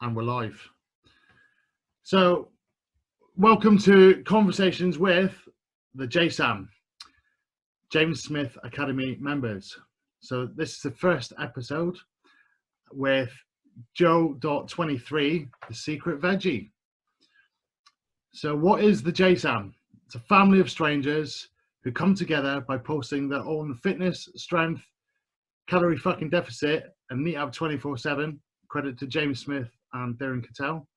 And we're live. So, welcome to Conversations with the JSAM, James Smith Academy members. So, this is the first episode with Joe.23, the secret veggie. So, what is the JSAM? It's a family of strangers who come together by posting their own fitness, strength, calorie fucking deficit, and meet up 24/7. Credit to James Smith and Darren Cattell.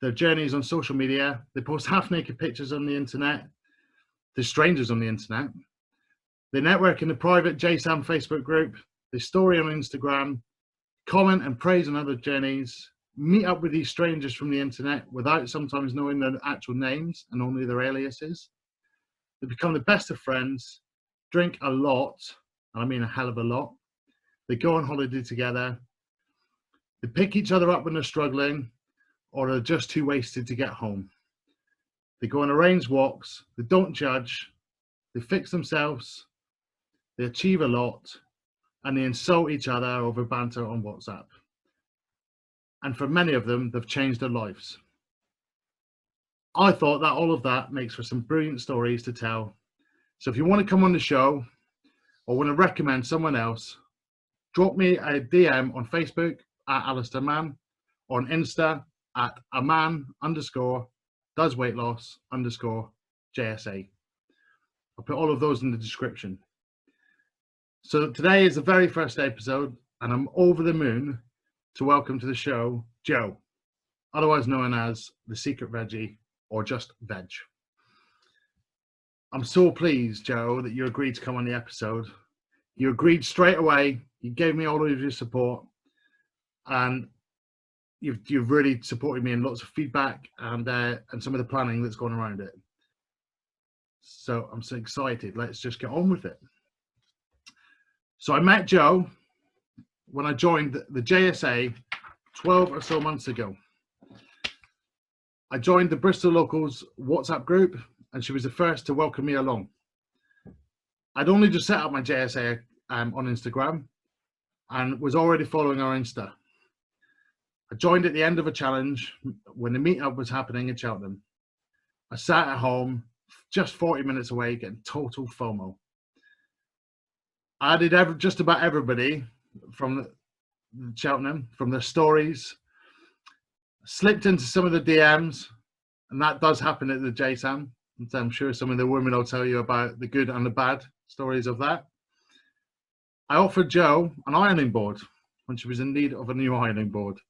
Their journeys on social media. They post half-naked pictures on the internet. They're strangers on the internet. They network in the private JSAM Facebook group. They story on Instagram, comment and praise on other journeys, meet up with these strangers from the internet without sometimes knowing their actual names and only their aliases. They become the best of friends, drink a lot, and I mean a hell of a lot. They go on holiday together. They pick each other up when they're struggling or are just too wasted to get home. They go on arranged walks. They don't judge. They fix themselves. They achieve a lot. And they insult each other over banter on WhatsApp. And for many of them, they've changed their lives. I thought that all of that makes for some brilliant stories to tell. So if you want to come on the show or want to recommend someone else, drop me a DM on Facebook at Alistair Mann, or on Insta at aman_does_weight_JSA. I'll put all of those in the description. So today is the very first episode, and I'm over the moon to welcome to the show Joe, otherwise known as the secret veggie or just veg. I'm so pleased, Joe, that you agreed to come on the episode. You agreed straight away. You gave me all of your support. And you've really supported me in lots of feedback and some of the planning that's gone around it. So I'm so excited. Let's just get on with it. So I met Joe when I joined the JSA 12 or so months ago. I joined the Bristol Locals WhatsApp group, and she was the first to welcome me along. I'd only just set up my JSA on Instagram and was already following our Insta. I joined at the end of a challenge when the meetup was happening in Cheltenham. I sat at home, just 40 minutes away, getting total FOMO. I added just about everybody from Cheltenham, from their stories, slipped into some of the DMs, and that does happen at the JSAM. And I'm sure some of the women will tell you about the good and the bad stories of that. I offered Joe an ironing board when she was in need of a new ironing board.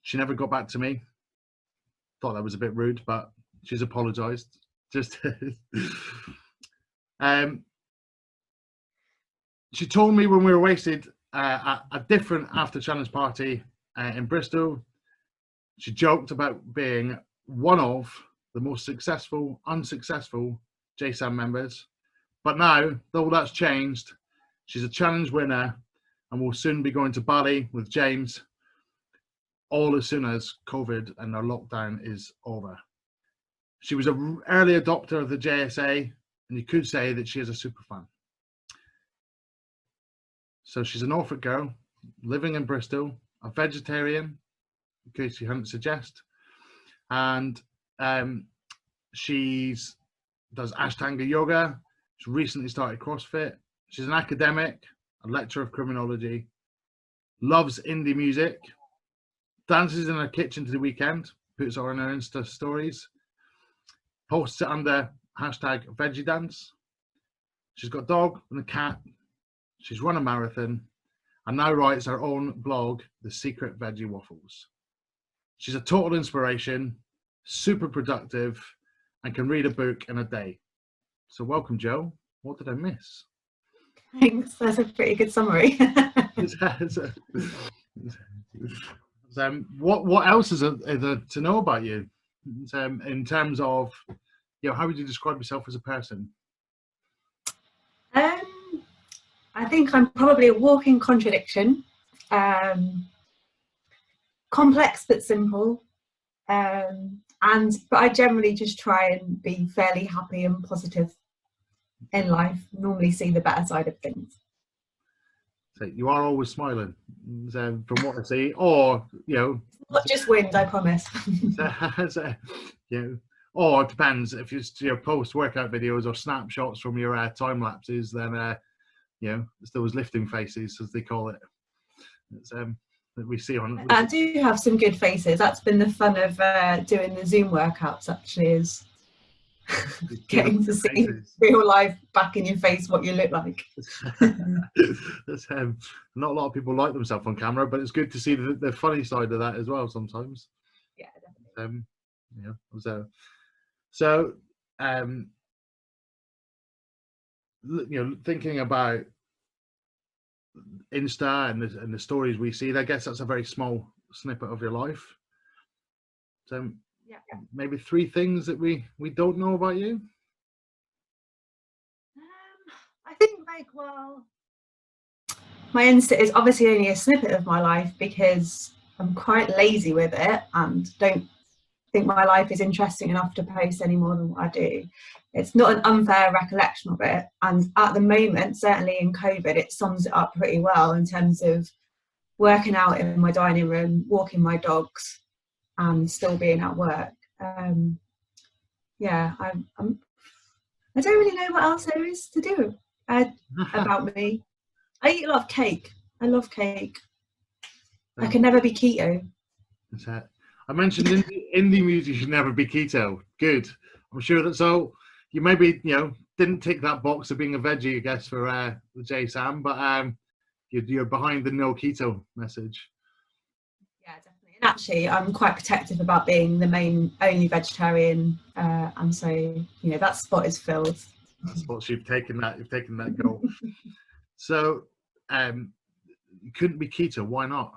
She never got back to me. Thought that was a bit rude, but she's apologized. Just she told me when we were wasted at a different after challenge party in Bristol, she joked about being one of the most unsuccessful JSAM members. But now, though that's changed, she's a challenge winner and will soon be going to Bali with James, all as soon as COVID and our lockdown is over. She was an early adopter of the JSA, and you could say that she is a super fan. So she's a Norfolk girl, living in Bristol, a vegetarian, in case you hadn't suggest, and she does Ashtanga yoga. She recently started CrossFit. She's an academic, a lecturer of criminology, loves indie music, dances in her kitchen to the weekend, puts it on her Insta stories, posts it under #VeggieDance. She's got a dog and a cat. She's run a marathon and now writes her own blog, The Secret Veggie Waffles. She's a total inspiration, super productive, and can read a book in a day. So welcome, Joe. What did I miss? Thanks. That's a pretty good summary. What else is there to know about you in terms of, how would you describe yourself as a person? I think I'm probably a walking contradiction. Complex but simple. But I generally just try and be fairly happy and positive in life. Normally see the better side of things. So you are always smiling, so from what I see, or Not just wind, I promise. so, or it depends if it's your post workout videos or snapshots from your time lapses, then it's those lifting faces as they call it. It's, that we see on. I do have some good faces. That's been the fun of doing the Zoom workouts. Actually, is getting to see real life back in your face what you look like. That's, not a lot of people like themselves on camera, but it's good to see the funny side of that as well sometimes. Yeah, definitely. So thinking about Insta and the stories we see, I guess that's a very small snippet of your life. So maybe 3 things that we don't know about you. I think my Insta is obviously only a snippet of my life because I'm quite lazy with it and don't think my life is interesting enough to post any more than what I do. It's not an unfair recollection of it, and at the moment, certainly in COVID, it sums it up pretty well in terms of working out in my dining room, walking my dogs, and still being at work. I don't really know what else there is to do about me. I eat a lot of cake. I love cake. I can never be keto. That's it. I mentioned indie music should never be keto. Good. I'm sure that's all. You maybe didn't tick that box of being a veggie, I guess, for the JSAM, but you're behind the no keto message. Yeah, definitely. And actually, I'm quite protective about being the only vegetarian, and so that spot is filled. That spot, you've taken that goal. So, you couldn't be keto. Why not?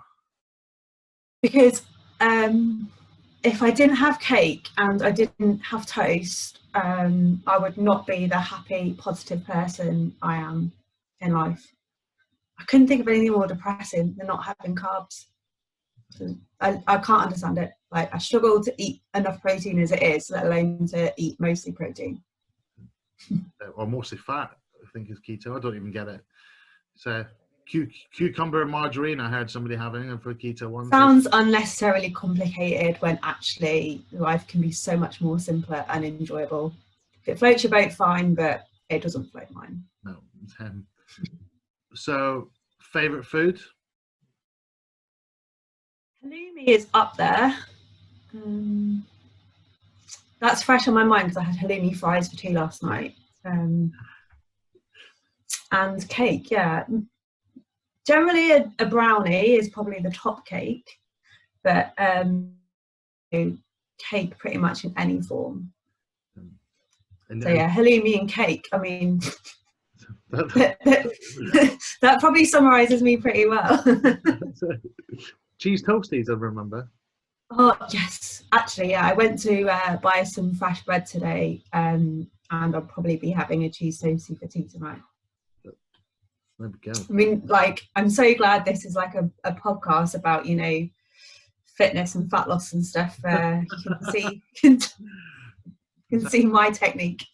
Because if I didn't have cake and I didn't have toast, I would not be the happy, positive person I am in life. I couldn't think of anything more depressing than not having carbs. I can't understand it. Like, I struggle to eat enough protein as it is, let alone to eat mostly protein. Or mostly fat, I think, is keto. I don't even get it. So cucumber and margarine, I heard somebody having for keto one. Sounds unnecessarily complicated when actually life can be so much more simpler and enjoyable. If it floats your boat, fine, but it doesn't float mine. No. So, favourite food? Halloumi is up there. That's fresh on my mind because I had halloumi fries for tea last night. And cake, yeah. Generally, a brownie is probably the top cake, but cake pretty much in any form. So yeah, halloumi and cake. I mean, that probably summarises me pretty well. Cheese toasties, I remember. Oh yes, actually, yeah. I went to buy some fresh bread today, and I'll probably be having a cheese toastie for tea tonight. There we go. I mean, like, I'm so glad this is like a podcast about fitness and fat loss and stuff. You can see my technique.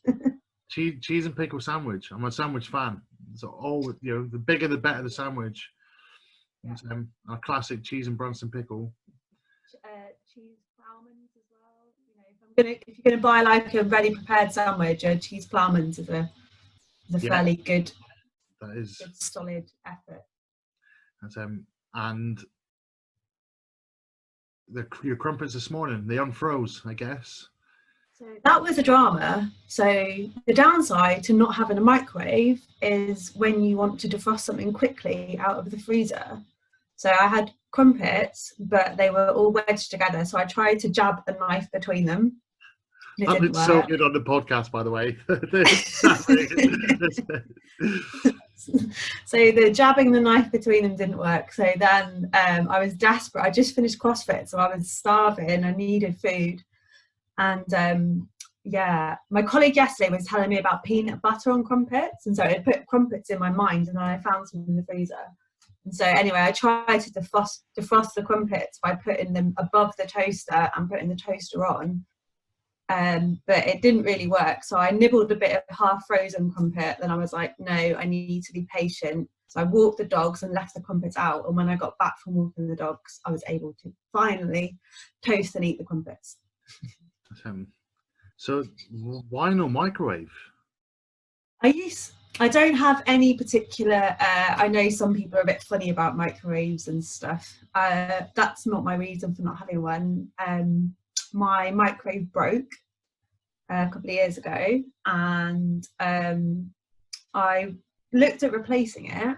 Cheese and pickle sandwich. I'm a sandwich fan. So the bigger the better the sandwich. Yeah. A classic cheese and Brunson pickle. Cheese ploughmans as well. If you're gonna buy like a ready prepared sandwich, cheese ploughmans is a fairly good. That is good, solid effort. And your crumpets this morning, they unfroze, I guess. So that was a drama. So the downside to not having a microwave is when you want to defrost something quickly out of the freezer. So I had crumpets, but they were all wedged together. So I tried to jab a knife between them. That didn't work. So good on the podcast, by the way. So the jabbing the knife between them didn't work. So then I was desperate. I just finished CrossFit, so I was starving. I needed food. And my colleague yesterday was telling me about peanut butter on crumpets. And so I put crumpets in my mind, and then I found some in the freezer. And so anyway, I tried to defrost the crumpets by putting them above the toaster and putting the toaster on. But it didn't really work. So I nibbled a bit of half frozen crumpet. Then I was like, no, I need to be patient. So I walked the dogs and left the crumpets out. And when I got back from walking the dogs, I was able to finally toast and eat the crumpets. So why no microwave? I don't have any particular, I know some people are a bit funny about microwaves and stuff. That's not my reason for not having one. My microwave broke a couple of years ago, and I looked at replacing it,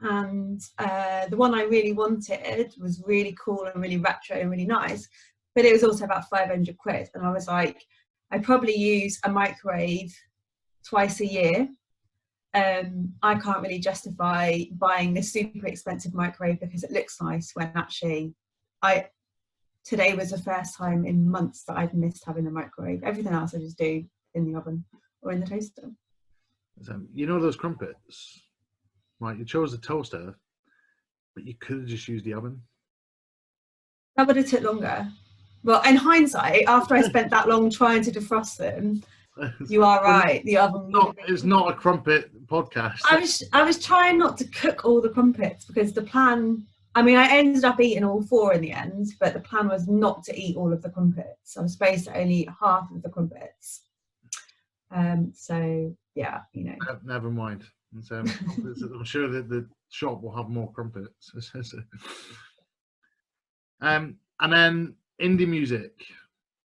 and the one I really wanted was really cool and really retro and really nice, but it was also about 500 quid, and I was like, I probably use a microwave twice a year. I can't really justify buying this super expensive microwave because it looks nice when actually today was the first time in months that I've missed having a microwave. Everything else I just do in the oven or in the toaster. You know those crumpets, right? You chose the toaster, but you could have just used the oven. That would have took longer. Well, in hindsight, after I spent that long trying to defrost them, you are right. The oven. It's not a crumpet podcast. I was trying not to cook all the crumpets because the plan. I mean, I ended up eating all 4 in the end, but the plan was not to eat all of the crumpets. I was supposed to only eat half of the crumpets. So yeah, you know. Never mind. So, I'm sure that the shop will have more crumpets. And then indie music.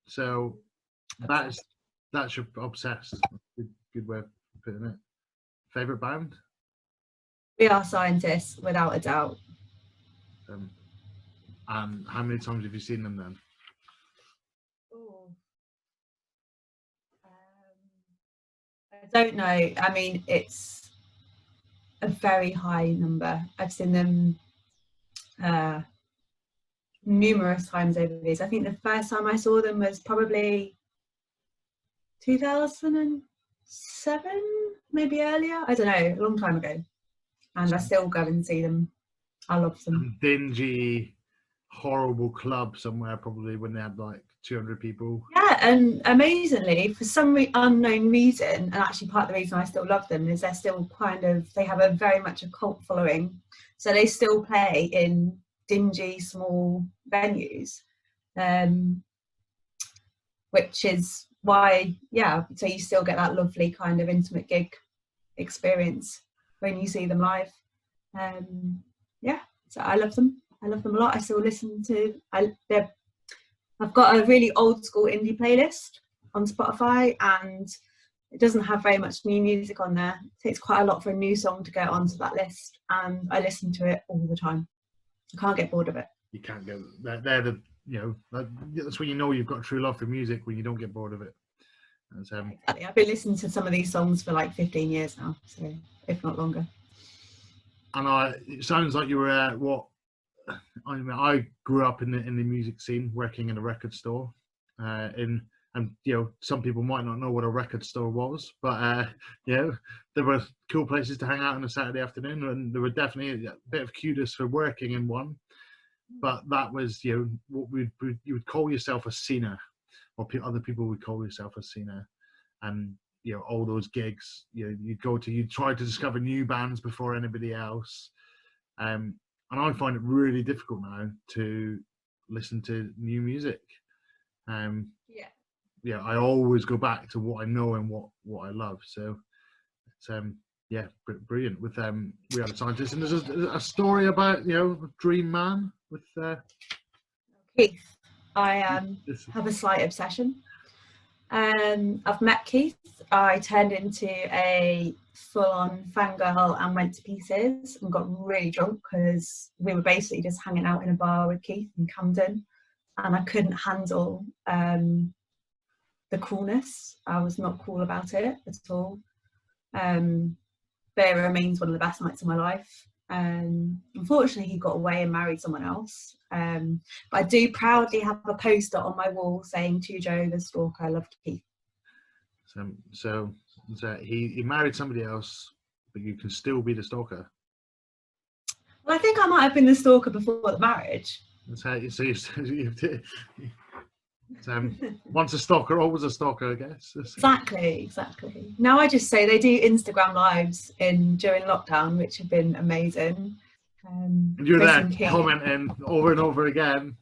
So that's your obsessed. Good way of putting it. Favorite band? We Are Scientists, without a doubt. And how many times have you seen them then? I don't know. I mean, it's a very high number. I've seen them numerous times over these. I think the first time I saw them was probably 2007, maybe earlier. I don't know, a long time ago. And I still go and see them. I love them. Dingy, horrible club somewhere, probably, when they had like 200 people. Yeah, and amazingly, for some unknown reason, and actually part of the reason I still love them is they're still they have a very much a cult following. So they still play in dingy, small venues, which is why, yeah, so you still get that lovely kind of intimate gig experience when you see them live. Yeah, so I love them. I love them a lot. I still listen to. I've got a really old school indie playlist on Spotify, and it doesn't have very much new music on there. It takes quite a lot for a new song to get onto that list, and I listen to it all the time. I can't get bored of it. You can't get. They're the, you know, that's when you know you've got true love for music, when you don't get bored of it. Exactly. I've been listening to some of these songs for like 15 years now, so if not longer. And it sounds like you were what? I mean, I grew up in the music scene, working in a record store. And you know, some people might not know what a record store was, but you know, there were cool places to hang out on a Saturday afternoon, and there were definitely a bit of kudos for working in one. But that was, you know, what you would call yourself a scener, or other people would call yourself a scener. And you know, all those gigs, you know, you'd try to discover new bands before anybody else. And I find it really difficult now to listen to new music. Yeah, I always go back to what I know and what I love. So it's yeah, brilliant with We Are the Scientists. And there's a story about, you know, Dream Man with Keith. I have a slight obsession. I've met Keith. I turned into a full-on fangirl and went to pieces and got really drunk because we were basically just hanging out in a bar with Keith in Camden, and I couldn't handle the coolness. I was not cool about it at all. But it remains one of the best nights of my life. Unfortunately, he got away and married someone else. But I do proudly have a poster on my wall saying, "To Joe, the stalker, loved Keith." So he married somebody else, but you can still be the stalker. Well, I think I might have been the stalker before the marriage. That's how you Once a stalker, always a stalker, I guess. Exactly. Now I just say they do Instagram lives during lockdown, which have been amazing. You're there commenting over and over again.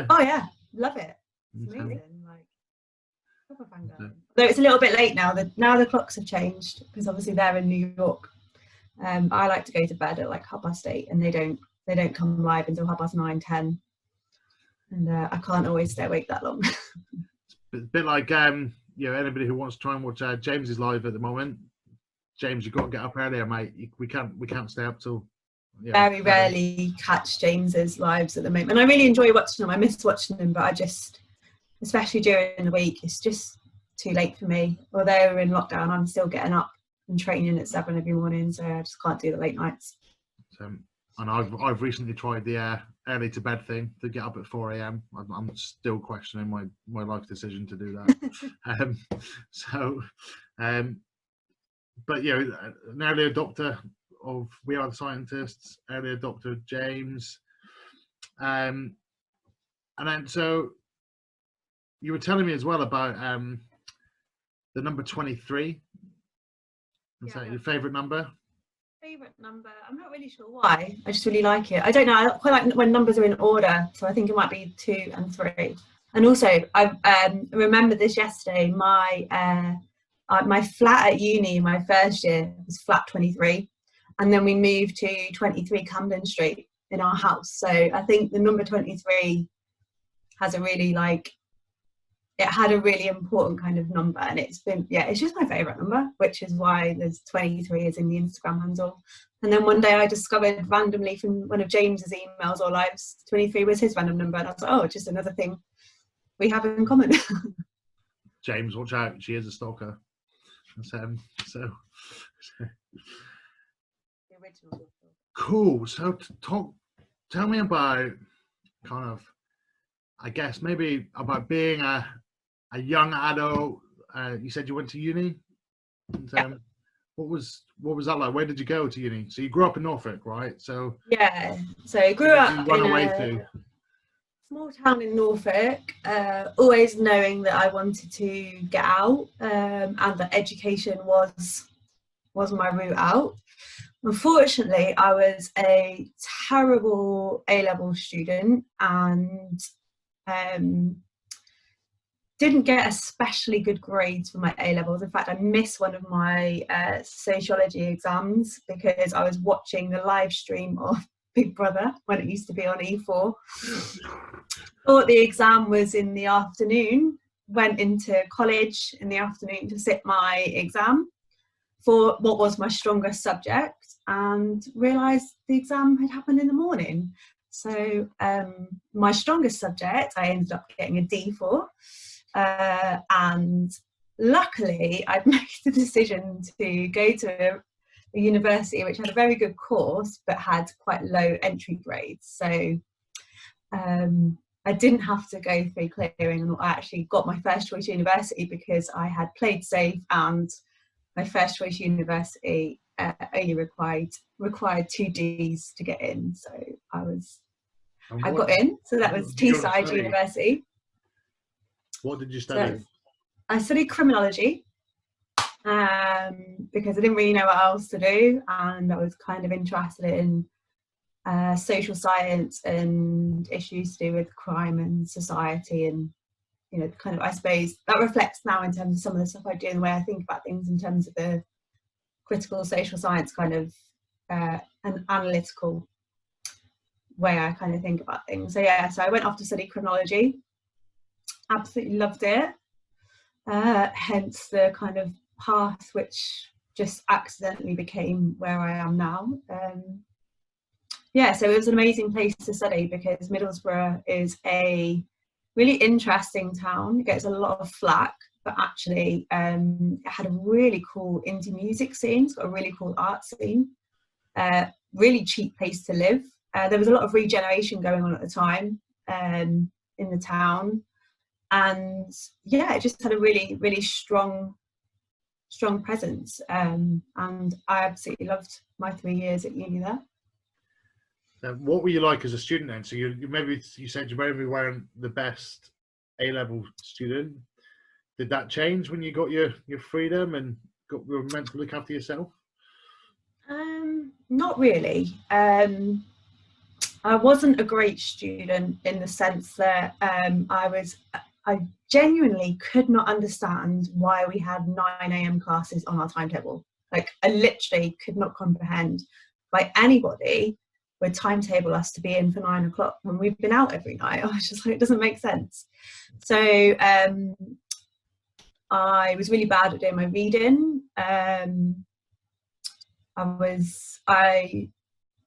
Oh yeah, love it. It's amazing. Like, proper fangirl. Though it's a little bit late now. Now the clocks have changed because obviously they're in New York. I like to go to bed at like 8:30, and they don't come live until 9:30, 10. And I can't always stay awake that long. It's a bit like anybody who wants to try and watch James's live at the moment. James, you've got to get up earlier, mate. We can't stay up till. Very rarely catch James's lives at the moment, and I really enjoy watching them. I miss watching them, but I just, especially during the week, it's just too late for me. Although we're in lockdown, I'm still getting up and training at 7 every morning, so I just can't do the late nights. And I've recently tried the early to bed thing to get up at 4 a.m. I'm still questioning my life decision to do that. But an early adopter of We Are the Scientists, early adopter of James, and then so you were telling me as well about the number 23. Is that your favourite number? Favourite number? I'm not really sure why. I just really like it. I don't know. I quite like when numbers are in order, so I think it might be 2 and 3. And also, I remember this yesterday. My flat at uni, my first year, was flat 23, and then we moved to 23 Camden Street in our house. So I think the number 23 has a really it had a really important kind of number, and it's just my favourite number, which is why there's 23 is in the Instagram handle. And then one day I discovered randomly from one of James's emails or lives, 23 was his random number, and I was like, oh, just another thing we have in common. James, watch out, she is a stalker. The original. Cool. So tell me about kind of, I guess maybe about being a young adult. You said you went to uni. And, what was that like? Where did you go to uni? So you grew up in Norfolk, right? So so I grew up in a small town in Norfolk, always knowing that I wanted to get out, and that education was my route out. Unfortunately, I was a terrible A-level student and didn't get especially good grades for my A-levels. In fact, I missed one of my sociology exams because I was watching the live stream of Big Brother when it used to be on E4. Thought the exam was in the afternoon, went into college in the afternoon to sit my exam for what was my strongest subject, and realised the exam had happened in the morning. So my strongest subject I ended up getting a D for, and luckily I'd made the decision to go to a university which had a very good course but had quite low entry grades. So I didn't have to go through clearing, and I actually got my first choice university because I had played safe, and my first choice university only required 2 Ds to get in. So I got in. So that was Teesside University. What did you study? So I studied criminology because I didn't really know what else to do, and I was kind of interested in social science and issues to do with crime and society, and kind of, I suppose that reflects now in terms of some of the stuff I do and the way I think about things in terms of the critical social science kind of an analytical way I kind of think about things. So I went off to study criminology. Absolutely loved it. Hence the kind of path which just accidentally became where I am now. So it was an amazing place to study because Middlesbrough is a really interesting town. It gets a lot of flack, but actually it had a really cool indie music scene. It's got a really cool art scene. Really cheap place to live. There was a lot of regeneration going on at the time in the town, and it just had a really, really strong presence. And I absolutely loved my 3 years at uni there. What were you like as a student then? So you said you maybe weren't the best A-level student. Did that change when you got your freedom and were meant to look after yourself? Not really. I wasn't a great student in the sense that I genuinely could not understand why we had 9 a.m. classes on our timetable. Like, I literally could not comprehend why anybody would timetable us to be in for 9 o'clock when we've been out every night. I was just like, it doesn't make sense. So I was really bad at doing my reading. I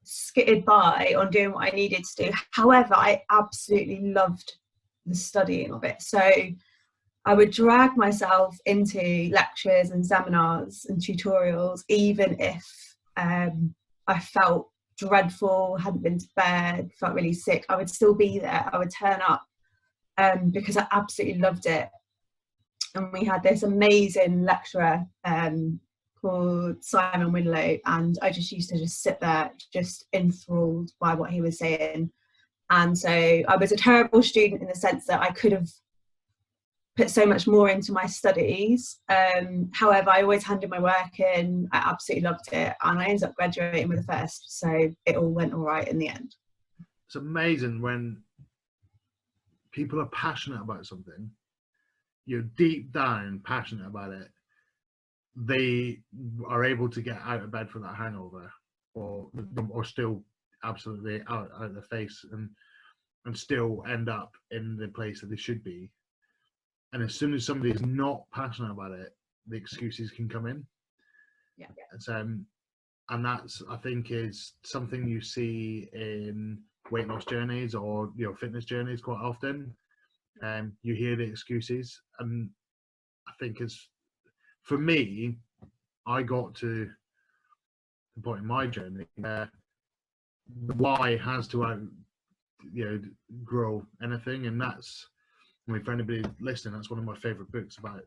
skittered by on doing what I needed to do. However, I absolutely loved the studying of it. So I would drag myself into lectures and seminars and tutorials, even if I felt dreadful, hadn't been to bed, felt really sick. I would still be there. I would turn up because I absolutely loved it. And we had this amazing lecturer called Simon Winlow, and I just used to just sit there just enthralled by what he was saying. And so I was a terrible student in the sense that I could have put so much more into my studies. However, I always handed my work in. I absolutely loved it, and I ended up graduating with a first, so it all went all right in the end. It's amazing when people are passionate about something, you're deep down passionate about it, they are able to get out of bed from that hangover, or still absolutely out of the face, and still end up in the place that they should be. And as soon as somebody is not passionate about it, the excuses can come in. Yeah. And that's, I think, is something you see in weight loss journeys or fitness journeys quite often. You hear the excuses, and I think for me, I got to the point in my journey where the why has to grow anything, and that's, I mean, for anybody listening, that's one of my favorite books about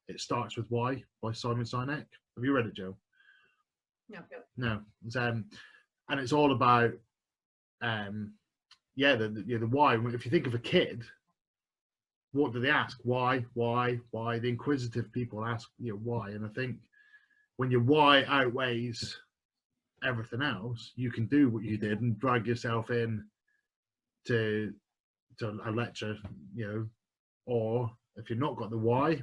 It Starts With Why by Simon Sinek. Have you read it, Joe? No. And it's all about the why. If you think of a kid, what do they ask? Why? The inquisitive people ask why. And I think when your why outweighs everything else, you can do what you did and drag yourself in to a lecture, or if you've not got the why,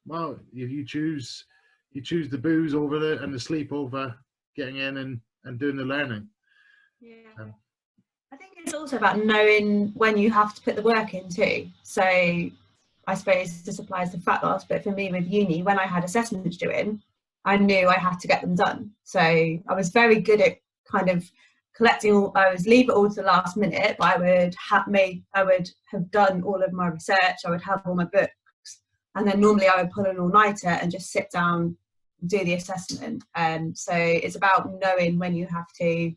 well, you choose the booze over and the sleep over getting in and doing the learning. I think it's also about knowing when you have to put the work in too. So I suppose this applies to fat loss, but for me with uni, when I had assessments due in, I knew I had to get them done. So I was very good at kind of collecting I was leave it all to the last minute, but I would have done all of my research, I would have all my books, and then normally I would pull an all-nighter and just sit down and do the assessment. So it's about knowing when you have to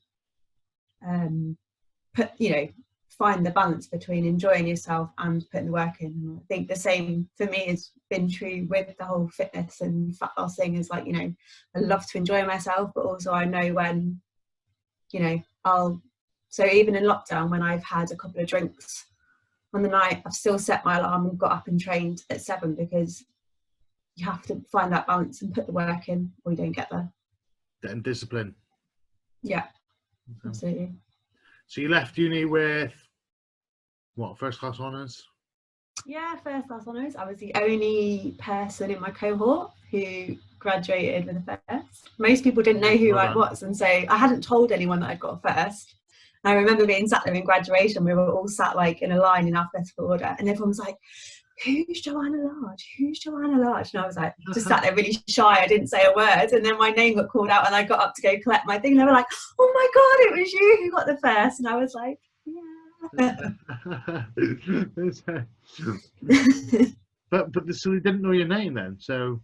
find the balance between enjoying yourself and putting the work in. I think the same for me has been true with the whole fitness and fat loss thing, is like, I love to enjoy myself, but also I know when so even in lockdown, when I've had a couple of drinks on the night, I've still set my alarm and got up and trained at 7, because you have to find that balance and put the work in, or you don't get there. And discipline. Yeah, absolutely. So you left uni with what, first class honours? Yeah, first class honours. I was the only person in my cohort who graduated with a first. Most people didn't know who I was, and so I hadn't told anyone that I'd got a first. And I remember being sat there in graduation, we were all sat like in a line in alphabetical order, and everyone was like, who's Joanna Large? Who's Joanna Large? And I was like, just sat there really shy, I didn't say a word, and then my name got called out and I got up to go collect my thing, and they were like, oh my god, it was you who got the first. And I was like, yeah. but so they didn't know your name then, so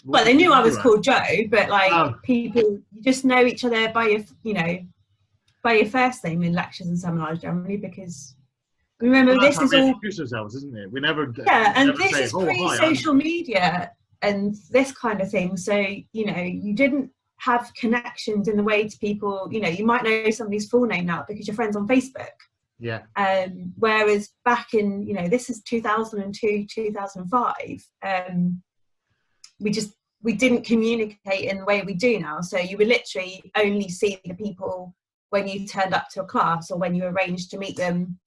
well, they knew I was called Joe, but like people, you just know each other by your first name in lectures and seminars generally, because remember, this is all introduce ourselves, isn't it? We never and this is pre-social media and this kind of thing, so you didn't have connections in the way to people. You might know somebody's full name now because you're friends on Facebook, Yeah. Whereas back in, this is 2002, 2005, we didn't communicate in the way we do now. So you would literally only see the people when you turned up to a class or when you arranged to meet them.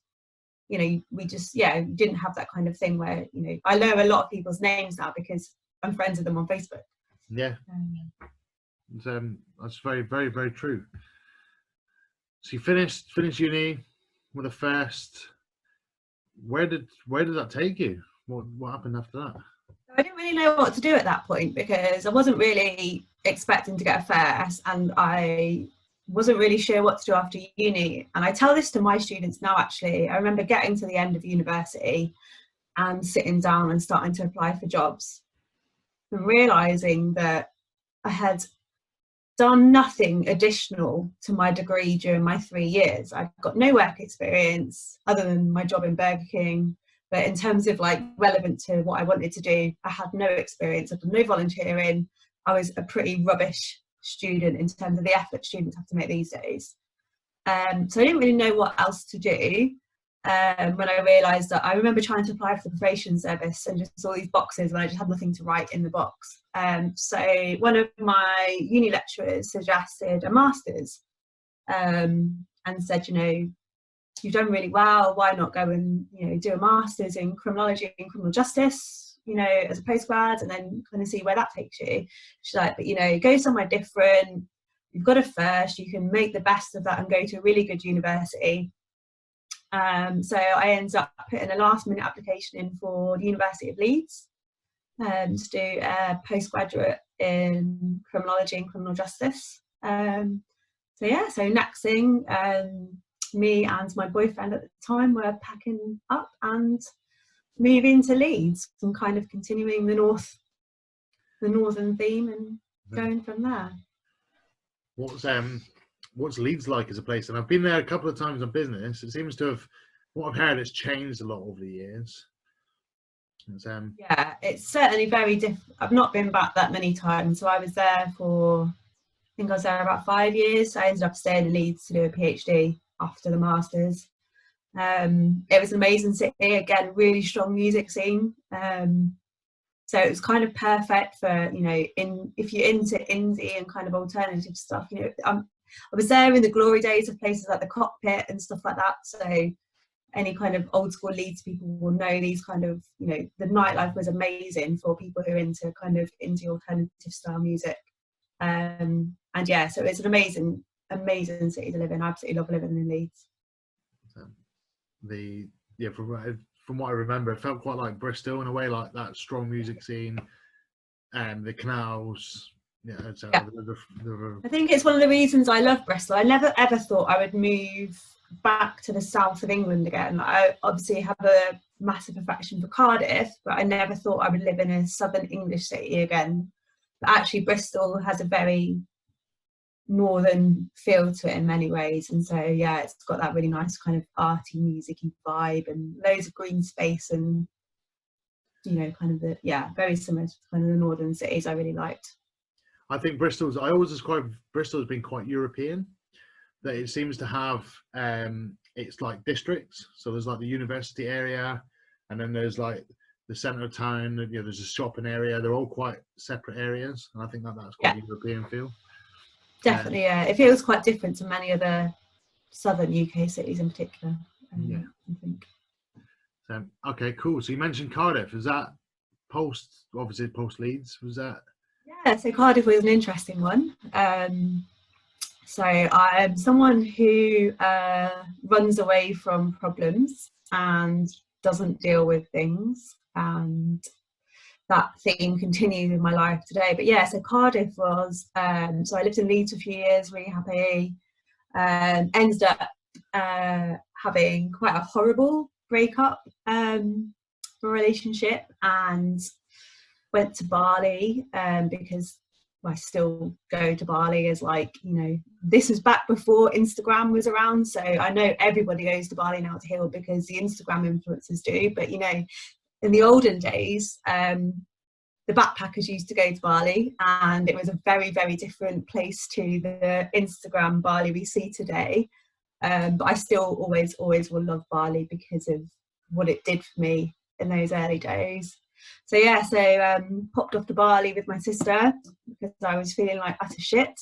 We just, didn't have that kind of thing where, I know a lot of people's names now because I'm friends with them on Facebook. Yeah. That's very, very, very true. So you finished uni with a first. Where did that take you? What happened after that? I didn't really know what to do at that point because I wasn't really expecting to get a first, and I wasn't really sure what to do after uni. And I tell this to my students now, actually. I remember getting to the end of university and sitting down and starting to apply for jobs and realising that I had done nothing additional to my degree during my 3 years. I've got no work experience other than my job in Burger King. But in terms of relevant to what I wanted to do, I had no experience. I'd done no volunteering. I was a pretty rubbish student in terms of the effort students have to make these days. So I didn't really know what else to do. When I realised that, I remember trying to apply for the probation service and just saw these boxes when I just had nothing to write in the box. So one of my uni lecturers suggested a master's and said, you've done really well, why not go and do a master's in criminology and criminal justice, as a postgrad, and then kind of see where that takes you. She's like, but go somewhere different, you've got a first, you can make the best of that and go to a really good university. So I ended up putting a last minute application in for the University of Leeds to do a postgraduate in criminology and criminal justice. So next thing, me and my boyfriend at the time were packing up and moving to Leeds and kind of continuing the northern theme and going from there. What's Leeds like as a place? And I've been there a couple of times on business. It seems to have, what I've heard, it's changed a lot over the years. It's certainly very different. I've not been back that many times. So I was there I think I was there about 5 years. I ended up staying in Leeds to do a PhD after the masters. It was an amazing city, again, really strong music scene. So it was kind of perfect for, if you're into indie and kind of alternative stuff, I was there in the glory days of places like the Cockpit and stuff like that. So any kind of old school Leeds people will know these kind of, the nightlife was amazing for people who are into kind of indie alternative style music. So it's an amazing city to live in. I absolutely love living in Leeds. From what I remember, it felt quite like Bristol in a way, like that strong music scene and the canals. I think it's one of the reasons I love Bristol. I never ever thought I would move back to the south of England again. I obviously have a massive affection for Cardiff, but I never thought I would live in a southern English city again. But actually Bristol has a very northern feel to it in many ways, and so it's got that really nice kind of arty musicy vibe and loads of green space and kind of very similar to kind of the northern cities I really liked. I think I always describe Bristol as being quite European, that it seems to have it's like districts. So there's like the university area, and then there's like the centre of town, there's a shopping area. They're all quite separate areas, and I think that's quite a European feel. Definitely, it feels quite different to many other southern UK cities in particular. I think. Okay, cool. So you mentioned Cardiff. Is that post Leeds? Was that? Yeah, so Cardiff was an interesting one. So I'm someone who runs away from problems and doesn't deal with things, and that theme continues in my life today. But so Cardiff was, so I lived in Leeds for a few years, really happy, ended up having quite a horrible breakup relationship, and went to Bali because I still go to Bali as this was back before Instagram was around, so I know everybody goes to Bali now to heal because the Instagram influencers do, but in the olden days, the backpackers used to go to Bali, and it was a very, very different place to the Instagram Bali we see today. But I still always will love Bali because of what it did for me in those early days. So yeah, popped off to Bali with my sister because I was feeling like utter shit.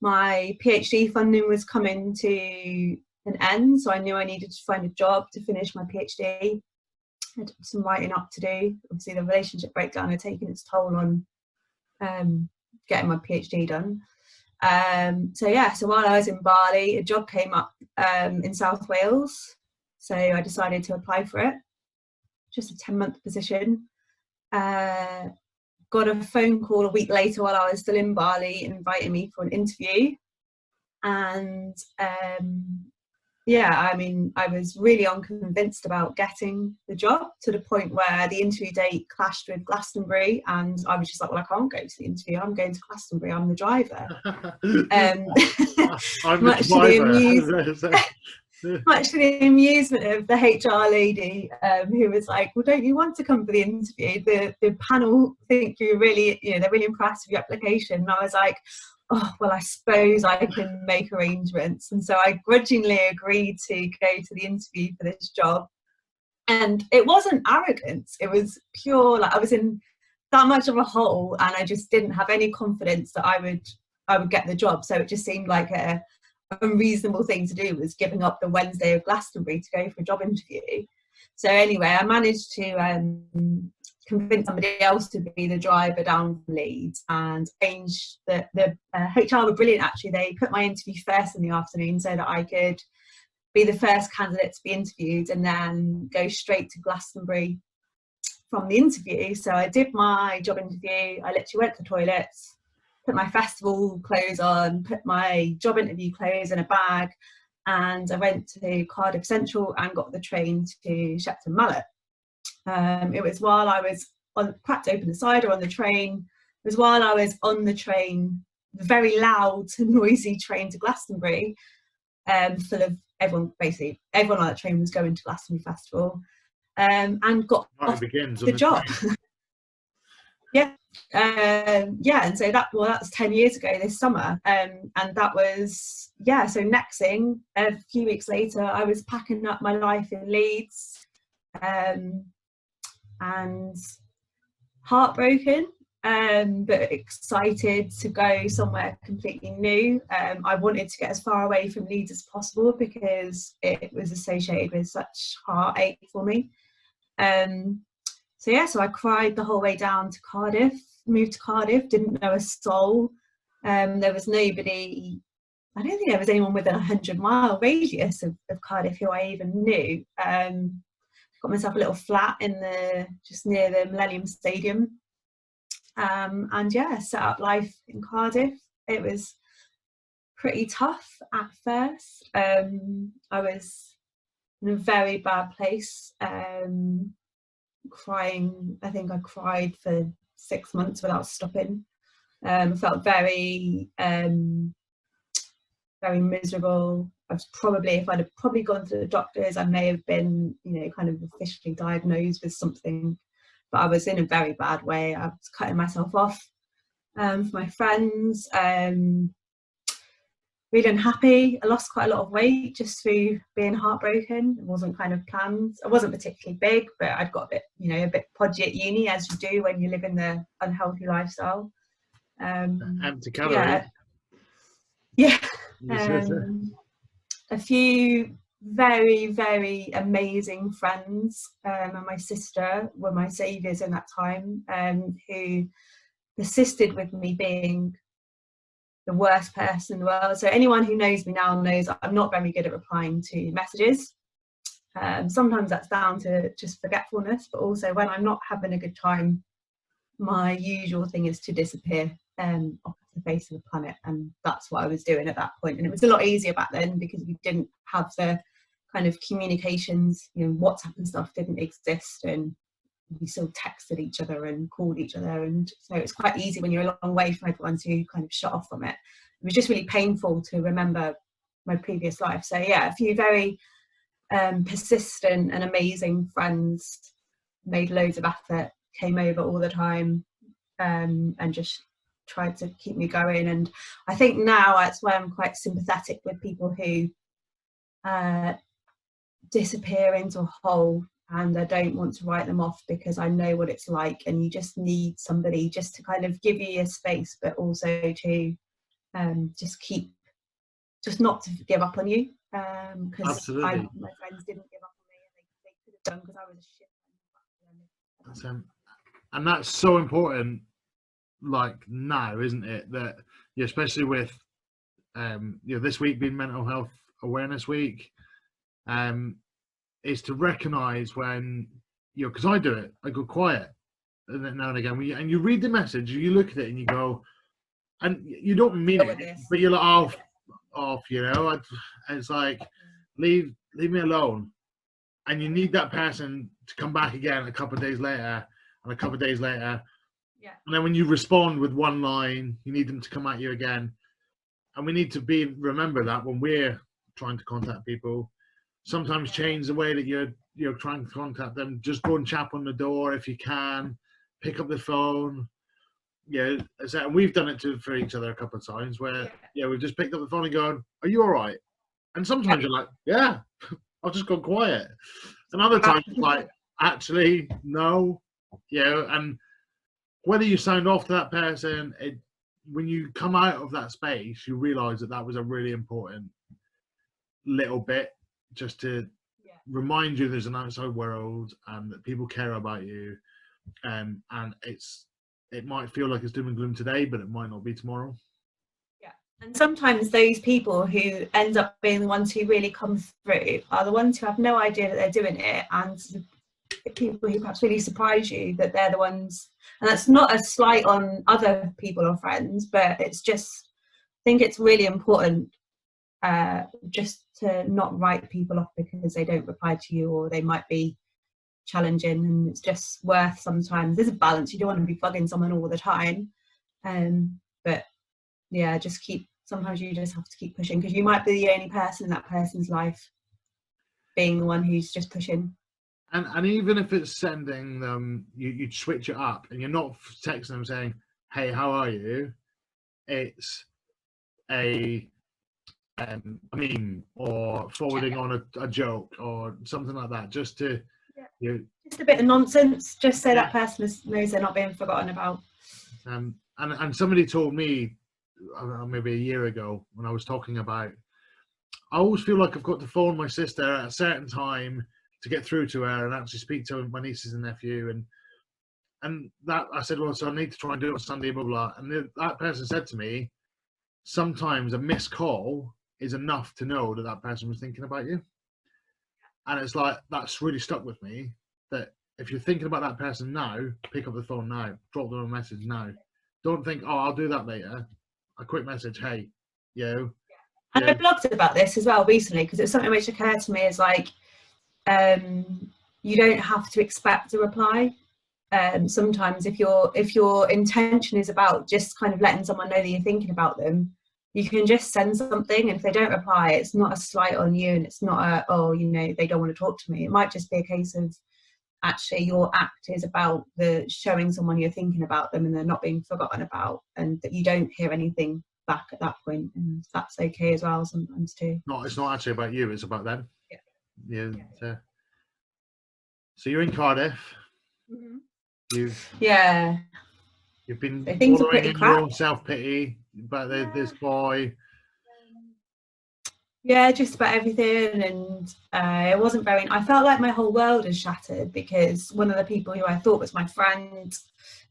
My PhD funding was coming to an end, so I knew I needed to find a job to finish my PhD. I had some writing up to do. Obviously, the relationship breakdown had taken its toll on getting my PhD done. So while I was in Bali, a job came up in South Wales. So I decided to apply for it. Just a 10-month position. Got a phone call a week later while I was still in Bali, inviting me for an interview. And I mean, I was really unconvinced about getting the job, to the point where the interview date clashed with Glastonbury, and I was just like, well, I can't go to the interview, I'm going to Glastonbury, I'm the driver. I'm the driver. Much to the amusement of the HR lady, who was like, well, don't you want to come for the interview? The panel think you're really, they're really impressed with your application. And I was like, oh, well, I suppose I can make arrangements. And so I grudgingly agreed to go to the interview for this job. And it wasn't arrogance. It was pure, like, I was in that much of a hole and I just didn't have any confidence that I would get the job. So it just seemed like a unreasonable thing to do, was giving up the Wednesday of Glastonbury to go for a job interview. So anyway, I managed to convince somebody else to be the driver down from Leeds, and arranged that the HR were brilliant actually. They put my interview first in the afternoon so that I could be the first candidate to be interviewed and then go straight to Glastonbury from the interview. So I did my job interview, I literally went to the toilets, put my festival clothes on, put my job interview clothes in a bag, and I went to Cardiff Central and got the train to Shepton Mallet. It was while I was cracked open the cider on the train. It was while I was on the train, the very loud, noisy train to Glastonbury, full of everyone. Basically, everyone on that train was going to Glastonbury Festival, and got off the job. And so that was 10 years ago this summer, and that was so next thing, a few weeks later I was packing up my life in Leeds, and heartbroken, but excited to go somewhere completely new. I wanted to get as far away from Leeds as possible because it was associated with such heartache for me. So I cried the whole way down to Cardiff, moved to Cardiff, didn't know a soul. There was nobody, I don't think there was anyone within a 100-mile radius of Cardiff who I even knew. Got myself a little flat just near the Millennium Stadium. Set up life in Cardiff. It was pretty tough at first. I was in a very bad place. Crying, I think I cried for 6 months without stopping. Felt very very miserable. If I'd have probably gone to the doctors, I may have been kind of officially diagnosed with something, but I was in a very bad way. I was cutting myself off for my friends, really unhappy. I lost quite a lot of weight just through being heartbroken. It wasn't kind of planned. I wasn't particularly big, but I'd got a bit podgy at uni, as you do when you live in the unhealthy lifestyle. Empty calories. A few very, very amazing friends, and my sister were my saviours in that time, who persisted with me being the worst person in the world. So anyone who knows me now knows I'm not very good at replying to messages. Sometimes that's down to just forgetfulness, but also when I'm not having a good time, my usual thing is to disappear off the face of the planet, and that's what I was doing at that point. And it was a lot easier back then because we didn't have the kind of communications, WhatsApp and stuff didn't exist, and we still texted each other and called each other, and so it's quite easy when you're a long way from everyone to kind of shut off from it. It was just really painful to remember my previous life. So a few very persistent and amazing friends made loads of effort, came over all the time, and just tried to keep me going. And I think now that's why I'm quite sympathetic with people who disappear into a hole, and I don't want to write them off because I know what it's like, and you just need somebody just to kind of give you a space, but also to just not to give up on you, because Absolutely. my friends didn't give up on me, and they could have done, because I was a shit. And that's so important, like now, isn't it? That especially with this week being Mental Health Awareness Week, is to recognise when because I do it, I go quiet now and again. And you read the message, you look at it, and you go, and you don't mean it, but you're like, off, it's like, leave me alone. And you need that person to come back again a couple of days later, and a couple of days later. Yeah. And then when you respond with one line, you need them to come at you again. And we need to remember that when we're trying to contact people, sometimes change the way that you're trying to contact them. Just go and tap on the door if you can, pick up the phone. And we've done it for each other a couple of times where we've just picked up the phone and gone, "Are you all right?" And sometimes you're like, "Yeah, I've just gone quiet." And other times it's like, "Actually, no." And whether you signed off to that person, when you come out of that space, you realise that was a really important little bit, just to remind you there's an outside world and that people care about you, and it might feel like it's doom and gloom today, but it might not be tomorrow. Yeah, and sometimes those people who end up being the ones who really come through are the ones who have no idea that they're doing it, and people who perhaps really surprise you that they're the ones. And that's not a slight on other people or friends, but it's just, I think it's really important just to not write people off because they don't reply to you or they might be challenging. And it's just worth, sometimes there's a balance, you don't want to be bugging someone all the time, but sometimes you just have to keep pushing, because you might be the only person in that person's life being the one who's just pushing. And even if it's sending them, you switch it up and you're not texting them saying, "Hey, how are you?" It's a meme or forwarding on a joke or something like that, just to just a bit of nonsense, just so that person knows they're not being forgotten about. And somebody told me maybe a year ago when I was talking about, I always feel like I've got to phone my sister at a certain time to get through to her and actually speak to my nieces and nephew, and that I said, well, so I need to try and do it on Sunday, blah blah. And that person said to me, sometimes a missed call is enough to know that person was thinking about you. And it's like, that's really stuck with me, that if you're thinking about that person now, pick up the phone now, drop them a message now. Don't think, oh, I'll do that later. A quick message, hey, And I blogged about this as well recently, because it's something which occurred to me, is like, you don't have to expect a reply. Sometimes if your intention is about just kind of letting someone know that you're thinking about them, you can just send something, and if they don't reply, it's not a slight on you, and it's not they don't want to talk to me. It might just be a case of, actually, your act is about showing someone you're thinking about them and they're not being forgotten about, and that you don't hear anything back at that point, and that's okay as well sometimes too. No, it's not actually about you, it's about them. So you're in Cardiff. Mm-hmm. You've been things are pretty crap. Your self-pity about this boy. Just about everything, and it wasn't very. I felt like my whole world had shattered, because one of the people who I thought was my friend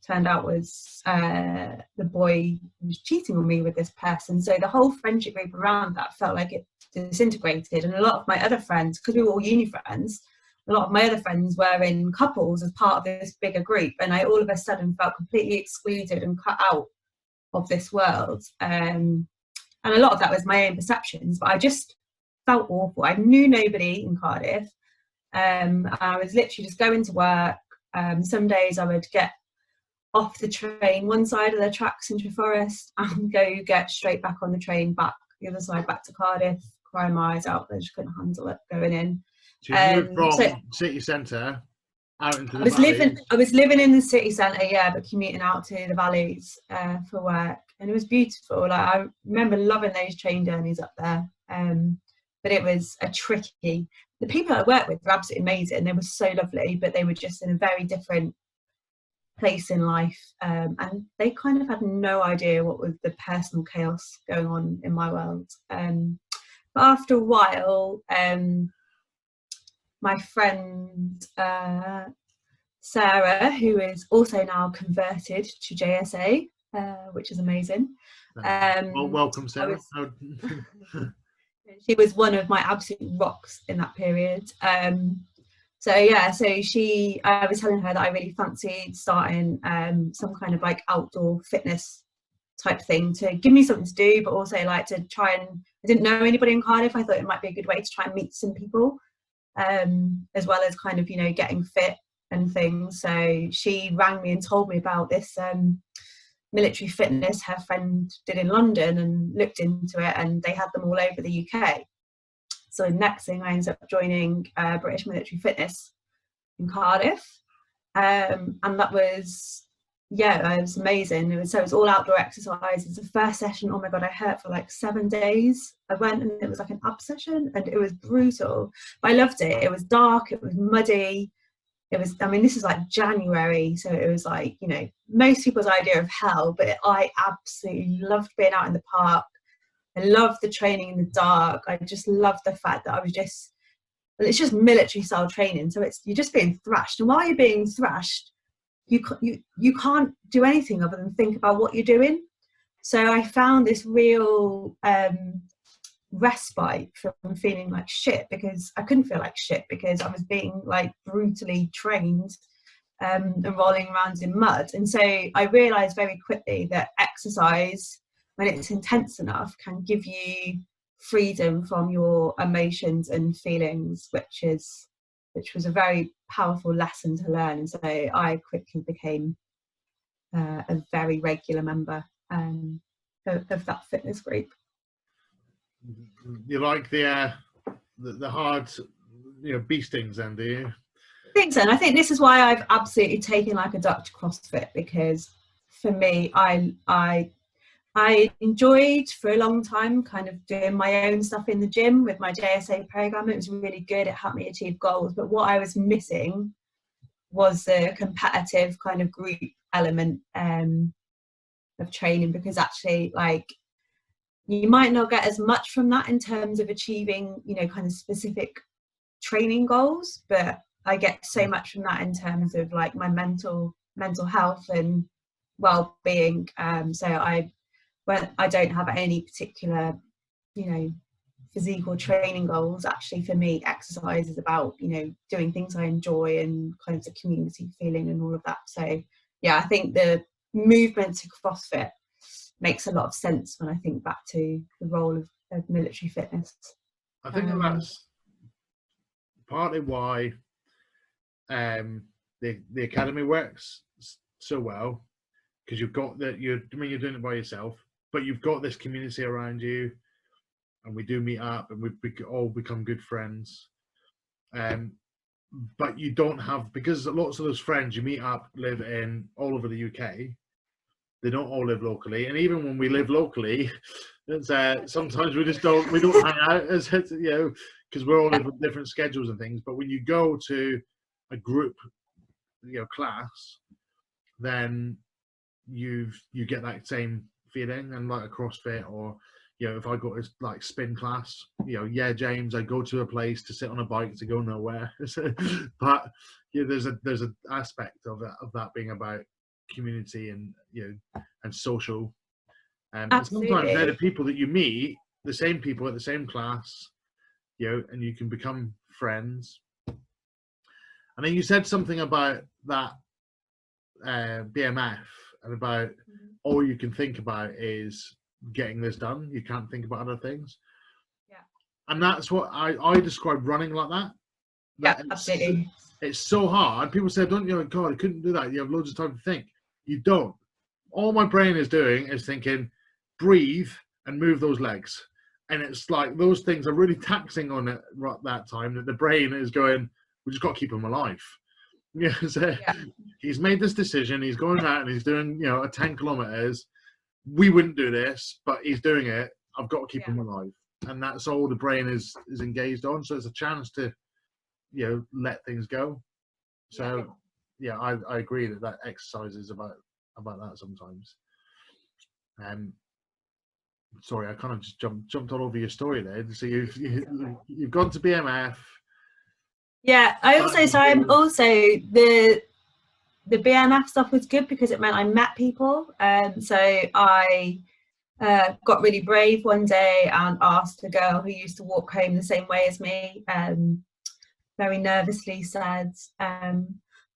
turned out was the boy who was cheating on me with this person. So the whole friendship group around that felt like it disintegrated, and a lot of my other friends, because we were all uni friends, a lot of my other friends were in couples as part of this bigger group, and I all of a sudden felt completely excluded and cut out of this world. And a lot of that was my own perceptions, but I just felt awful. I knew nobody in Cardiff. I was literally just going to work. Some days I would get off the train one side of the tracks into Forest and go get straight back on the train back the other side back to Cardiff, crying my eyes out. I just couldn't handle it going in. So you moved from city centre out into the valley. I was living in the city centre, yeah, but commuting out to the valleys for work, and it was beautiful. Like, I remember loving those train journeys up there. But it was a tricky. The people I worked with were absolutely amazing. They were so lovely, but they were just in a very different place in life, and they kind of had no idea what was the personal chaos going on in my world. But after a while, my friend Sarah, who is also now converted to JSA, which is amazing. Well, welcome, Sarah. She was one of my absolute rocks in that period. So yeah, I was telling her that I really fancied starting some kind of like outdoor fitness type thing to give me something to do, but also like to try and, I didn't know anybody in Cardiff. I thought it might be a good way to try and meet some people, as well as kind of, you know, getting fit and things. So she rang me and told me about this military fitness her friend did in London, and looked into it, and they had them all over the UK. So next thing, I ended up joining British Military Fitness in Cardiff, and that was, yeah, it was amazing. It was all outdoor exercises. The first session, oh my god, I hurt for like 7 days. I went and it was like an ab session, and it was brutal, but I loved it. It was dark, it was muddy. It was, I mean, this is like January, so it was like, you know, most people's idea of hell, but I absolutely loved being out in the park. I loved the training in the dark. I just loved the fact that it's just military style training. So you're just being thrashed. And while you're being thrashed, you can't do anything other than think about what you're doing. So I found this real respite from feeling like shit, because I couldn't feel like shit because I was being like brutally trained and rolling around in mud. And so I realized very quickly that exercise, when it's intense enough, can give you freedom from your emotions and feelings, which was a very powerful lesson to learn. And so I quickly became a very regular member of that fitness group. You like the hard, you know, beastings, then, do you? I think so, and I think this is why I've absolutely taken like a duck to CrossFit, because for me, I enjoyed for a long time kind of doing my own stuff in the gym with my JSA program. It was really good. It helped me achieve goals. But what I was missing was the competitive kind of group element of training, because actually, like, you might not get as much from that in terms of achieving, you know, kind of specific training goals, but I get so much from that in terms of like my mental health and well-being. So I don't have any particular, you know, physical training goals. Actually, for me, exercise is about, you know, doing things I enjoy and kind of the community feeling and all of that. So yeah, I think the movement to CrossFit makes a lot of sense when I think back to the role of military fitness. I think that's partly why the academy works so well, because you've got that, you're doing it by yourself, but you've got this community around you, and we do meet up and we all become good friends. But you don't have, because lots of those friends you meet up live in all over the UK. They don't all live locally, and even when we live locally, it's, sometimes we don't hang out, as you know, because we're all living different schedules and things. But when you go to a group, you know, class, then you get that same feeling. And like a CrossFit, or, you know, if I go to like spin class, you know, yeah, James, I go to a place to sit on a bike to go nowhere. But yeah, there's an aspect of that being about community and, you know, and social. And sometimes they're the people that you meet, the same people at the same class, you know, and you can become friends. And then you said something about that BMF, and about all you can think about is getting this done. You can't think about other things. Yeah. And that's what I describe running like that. Yeah, absolutely. It's so hard. People say, don't you know, God, I couldn't do that. You have loads of time to think. You don't. All my brain is doing is thinking, breathe and move those legs. And it's like those things are really taxing on it right that time, that the brain is going, we just got to keep them alive. Yeah, so Yeah. he's made this decision. He's going out and he's doing, you know, a 10 kilometers. We wouldn't do this, but he's doing it. I've got to keep Yeah. him alive, and that's all the brain is engaged on. So it's a chance to, you know, let things go. So yeah, I agree that exercise is about that sometimes. Sorry, I kind of just jumped all over your story there. So you've gone to BMF. Yeah, I'm also the BMF stuff was good because it meant I met people. So I got really brave one day and asked a girl who used to walk home the same way as me, very nervously said,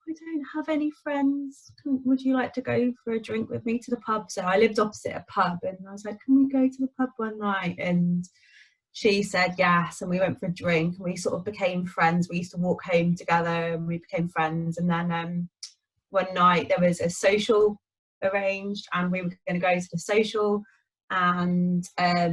I don't have any friends. Would you like to go for a drink with me to the pub? So I lived opposite a pub, and I was like, can we go to the pub one night? And she said yes, and we went for a drink, and we sort of became friends. We used to walk home together, and we became friends. And then one night there was a social arranged, and we were going to go to the social, and at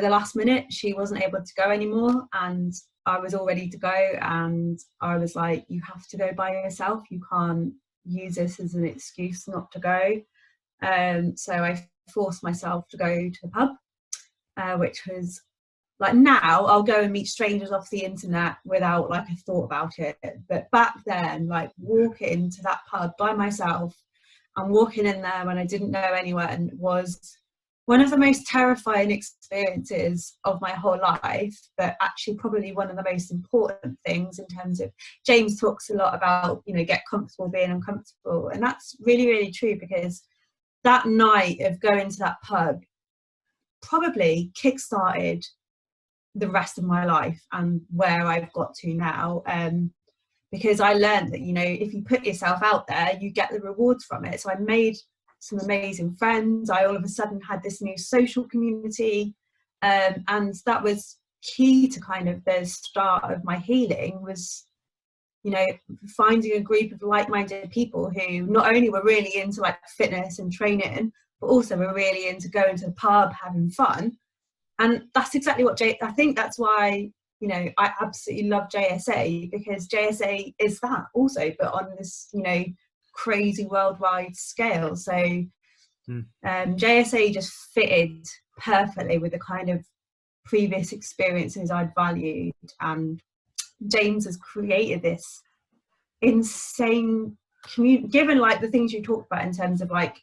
the last minute she wasn't able to go anymore, and I was all ready to go, and I was like, you have to go by yourself, you can't use this as an excuse not to go. So I forced myself to go to the pub, which was like, now I'll go and meet strangers off the internet without like a thought about it, but back then, like, walking to that pub by myself and walking in there when I didn't know anyone was one of the most terrifying experiences of my whole life, but actually probably one of the most important things in terms of, James talks a lot about, you know, get comfortable being uncomfortable, and that's really, really true, because that night of going to that pub probably kick-started the rest of my life and where I've got to now, because I learned that, you know, if you put yourself out there, you get the rewards from it. So I made some amazing friends. I all of a sudden had this new social community, and that was key to kind of the start of my healing, was, you know, finding a group of like-minded people who not only were really into like fitness and training, but also were really into going to the pub, having fun. And that's exactly what I think that's why, you know, I absolutely love JSA, because JSA is that also, but on this, you know, crazy worldwide scale. So JSA just fitted perfectly with the kind of previous experiences I'd valued, and James has created this insane community, given like the things you talked about in terms of like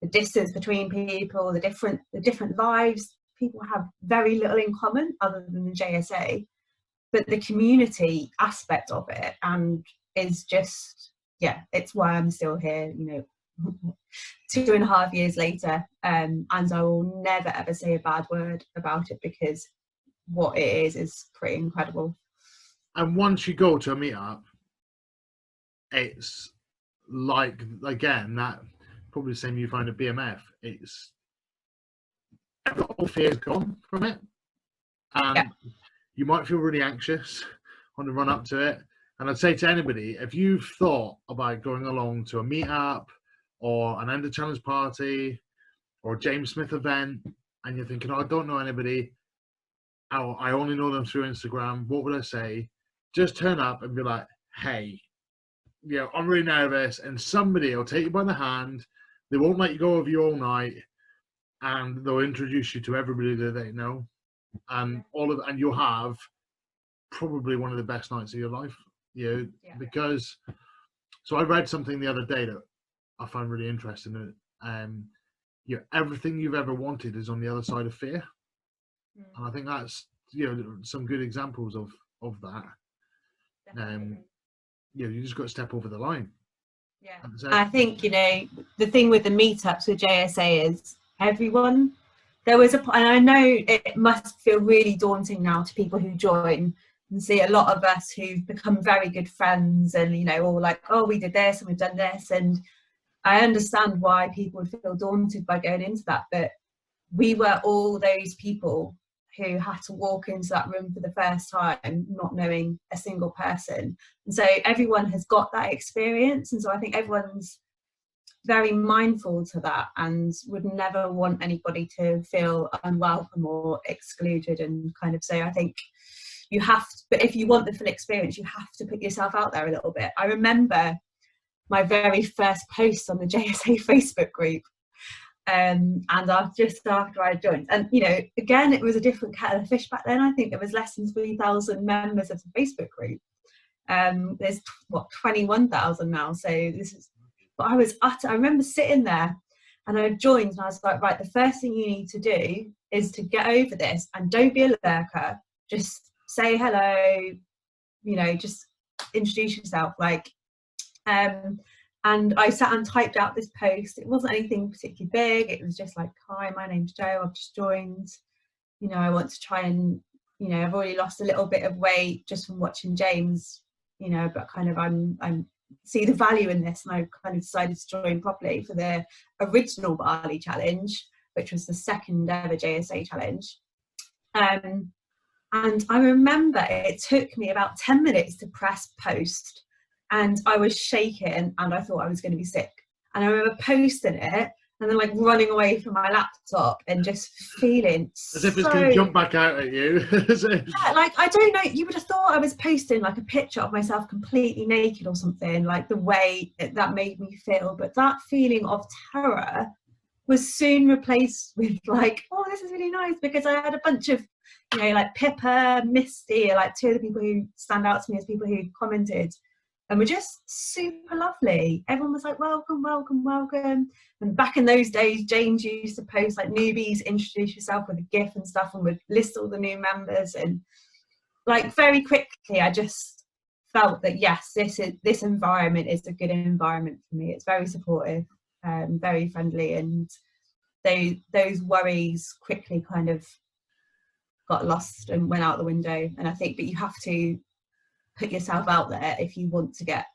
the distance between people, the different lives. People have very little in common other than the JSA, but the community aspect of it and is just, yeah, it's why I'm still here, you know, 2.5 years later, and I will never ever say a bad word about it, because what it is pretty incredible. And once you go to a meetup, it's like, again, that probably the same you find at BMF. It's all fear's gone from it, and you might feel really anxious on the run up to it. And I'd say to anybody, if you've thought about going along to a meetup or an end of challenge party or a James Smith event, and you're thinking, oh, I don't know anybody, I only know them through Instagram, what would I say? Just turn up and be like, hey, you know, I'm really nervous, and somebody will take you by the hand. They won't let you go over your all night, and they'll introduce you to everybody that they know, and and you'll have probably one of the best nights of your life. You know, because so I read something the other day that I found really interesting. You know, everything you've ever wanted is on the other side of fear, and I think that's, you know, some good examples of that. You know, you just got to step over the line. Yeah, I think, you know, the thing with the meetups with JSA is everyone. There was and I know it must feel really daunting now to people who join, and see a lot of us who've become very good friends, and, you know, all like, oh, we did this and we've done this, and I understand why people would feel daunted by going into that, but we were all those people who had to walk into that room for the first time not knowing a single person, and so everyone has got that experience, and so I think everyone's very mindful to that and would never want anybody to feel unwelcome or excluded, and kind of, so I think you have to, but if you want the full experience, you have to put yourself out there a little bit. I remember my very first post on the JSA Facebook group, and just after I joined, and you know, again, it was a different kettle of fish back then. I think there was less than 3,000 members of the Facebook group. There's what, 21,000 now, so this is, but I remember sitting there and I joined and I was like, right, the first thing you need to do is to get over this and don't be a lurker, just say hello, you know, just introduce yourself, like, and I sat and typed out this post. It wasn't anything particularly big, it was just like, hi, my name's Jo, I've just joined, you know, I want to try and, you know, I've already lost a little bit of weight just from watching James, you know, but kind of I'm see the value in this, and I kind of decided to join properly for the original Bali challenge, which was the second ever JSA challenge. And I remember it took me about 10 minutes to press post, and I was shaking and I thought I was going to be sick. And I remember posting it and then like running away from my laptop and just feeling as if it's going to jump back out at you. Yeah, like, I don't know, you would have thought I was posting like a picture of myself completely naked or something, like the way that made me feel. But that feeling of terror was soon replaced with like, oh, this is really nice, because I had a bunch of, you know, like Pippa, Misty, like two of the people who stand out to me as people who commented, and were just super lovely. Everyone was like, welcome, welcome, welcome. And back in those days, James used to post like, newbies, introduce yourself, with a GIF and stuff, and would list all the new members. And like very quickly, I just felt that yes, this environment is a good environment for me. It's very supportive, very friendly, and those worries quickly kind of got lost and went out the window. And I think that you have to put yourself out there if you want to get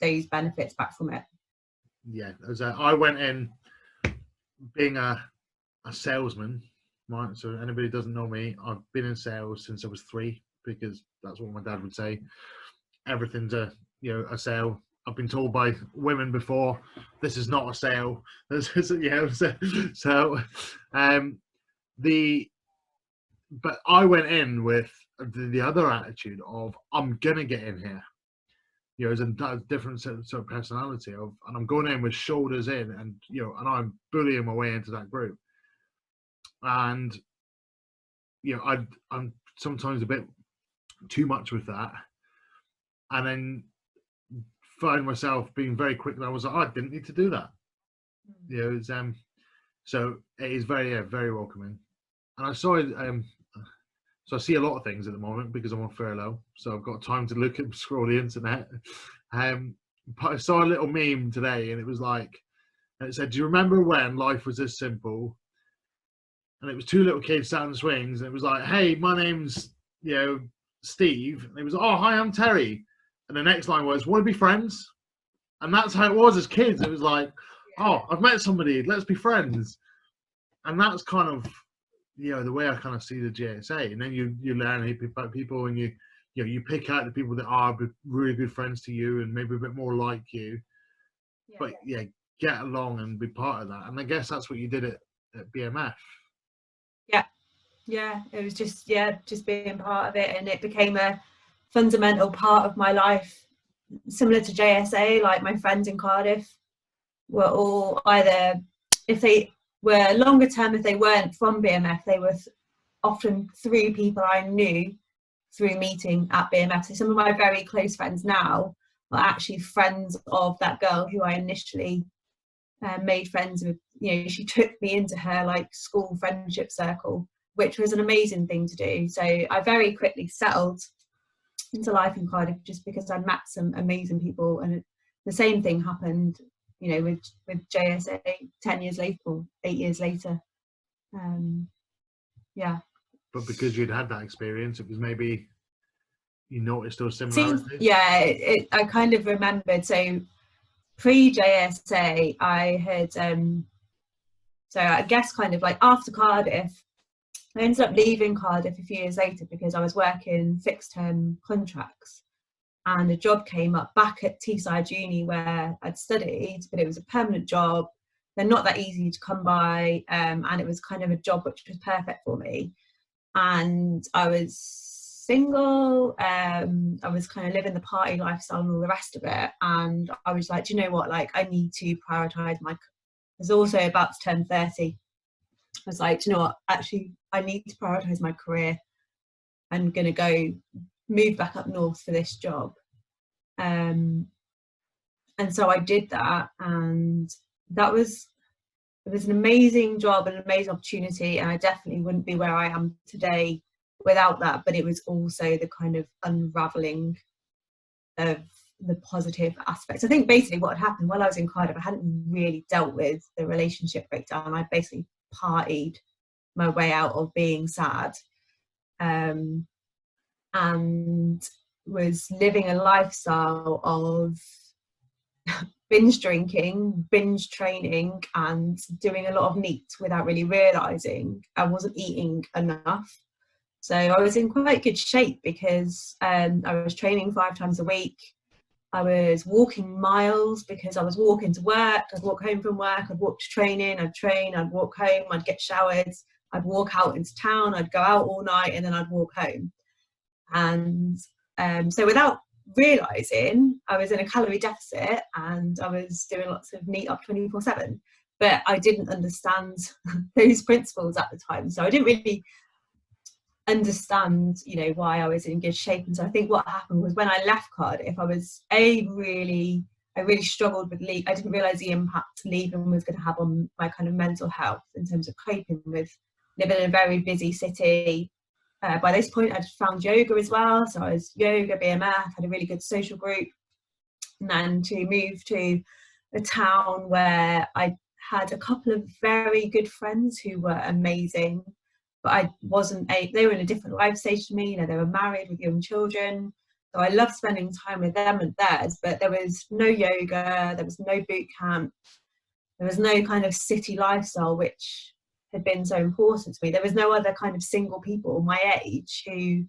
those benefits back from it. Yeah, I went in being a salesman, right? So anybody who doesn't know me, I've been in sales since I was 3, because that's what my dad would say. Everything's a sale. I've been told by women before, this is not a sale. But I went in with the other attitude of, I'm gonna get in here. You know, as a different sort of personality and I'm going in with shoulders in, and you know, and I'm bullying my way into that group. And you know, I'm sometimes a bit too much with that, and then find myself being very quick. And I was like, I didn't need to do that. You know, it's, so it is very, very welcoming. And I saw it. So I see a lot of things at the moment because I'm on furlough, so I've got time to look and scroll the internet. But I saw a little meme today, and it was like, and it said, "Do you remember when life was this simple?" And it was 2 little kids sat on the swings, and it was like, "Hey, my name's Steve," and it was, "Oh, hi, I'm Terry," and the next line was, "Want to be friends?" And that's how it was as kids. It was like, "Oh, I've met somebody, let's be friends," and that's kind of, you know, the way I kind of see the JSA. And then you learn about people, and you pick out the people that are really good friends to you and maybe a bit more like you. Yeah, but yeah, get along and be part of that. And I guess that's what you did at BMF. Yeah, it was just being part of it, and it became a fundamental part of my life, similar to JSA. Like, my friends in Cardiff were all either, if they were longer term, if they weren't from BMF, they were often through people I knew through meeting at BMF. So some of my very close friends now are actually friends of that girl who I initially made friends with. You know, she took me into her like school friendship circle, which was an amazing thing to do. So I very quickly settled into life in Cardiff just because I met some amazing people. And the same thing happened, you know, with JSA 10 years later or 8 years later. Yeah. But because you'd had that experience, it was maybe you noticed those similarities. I kind of remembered. So pre-JSA, I had, so I guess kind of like after Cardiff, I ended up leaving Cardiff a few years later because I was working fixed term contracts, and a job came up back at Teesside Uni where I'd studied, but it was a permanent job. They're not that easy to come by, and it was kind of a job which was perfect for me. And I was single. I was kind of living the party lifestyle and all the rest of it. And I was like, do you know what? Like, I need to prioritize my. I was also about to turn 30. I was like, do you know what? Actually, I need to prioritize my career. I'm going to go move back up north for this job. And so I did that, and it was an amazing job and an amazing opportunity, and I definitely wouldn't be where I am today without that. But it was also the kind of unraveling of the positive aspects. I think basically what had happened while I was in Cardiff, I hadn't really dealt with the relationship breakdown. I basically partied my way out of being sad, and was living a lifestyle of binge drinking, binge training, and doing a lot of neat without really realising I wasn't eating enough. So I was in quite good shape because I was training 5 times a week. I was walking miles because I was walking to work. I'd walk home from work, I'd walk to training, I'd train, I'd walk home, I'd get showered, I'd walk out into town, I'd go out all night, and then I'd walk home. And so without realising, I was in a calorie deficit and I was doing lots of neat up 24/7, but I didn't understand those principles at the time. So I didn't really understand, why I was in good shape. And so I think what happened was when I left Cardiff, I really struggled with leave. I didn't realise the impact leaving was going to have on my kind of mental health in terms of coping with living in a very busy city. By this point, I'd found yoga as well. So I was yoga, BMF, had a really good social group. And then to move to a town where I had a couple of very good friends who were amazing, but I wasn't they were in a different life stage to me. They were married with young children. So I loved spending time with them and theirs, but there was no yoga, there was no boot camp, there was no kind of city lifestyle, which had been so important to me. There was no other kind of single people my age who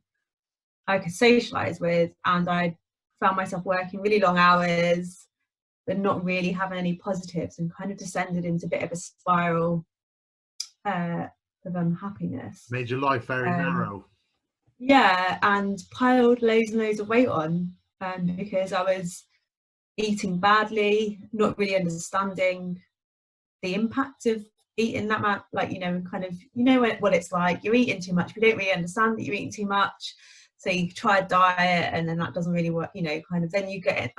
I could socialise with, and I found myself working really long hours but not really having any positives, and kind of descended into a bit of a spiral of unhappiness. Made your life very narrow. Yeah, and piled loads and loads of weight on, because I was eating badly, not really understanding the impact of eating that much, what it's like. You're eating too much, but you don't really understand that you're eating too much. So you try a diet and then that doesn't really work, then I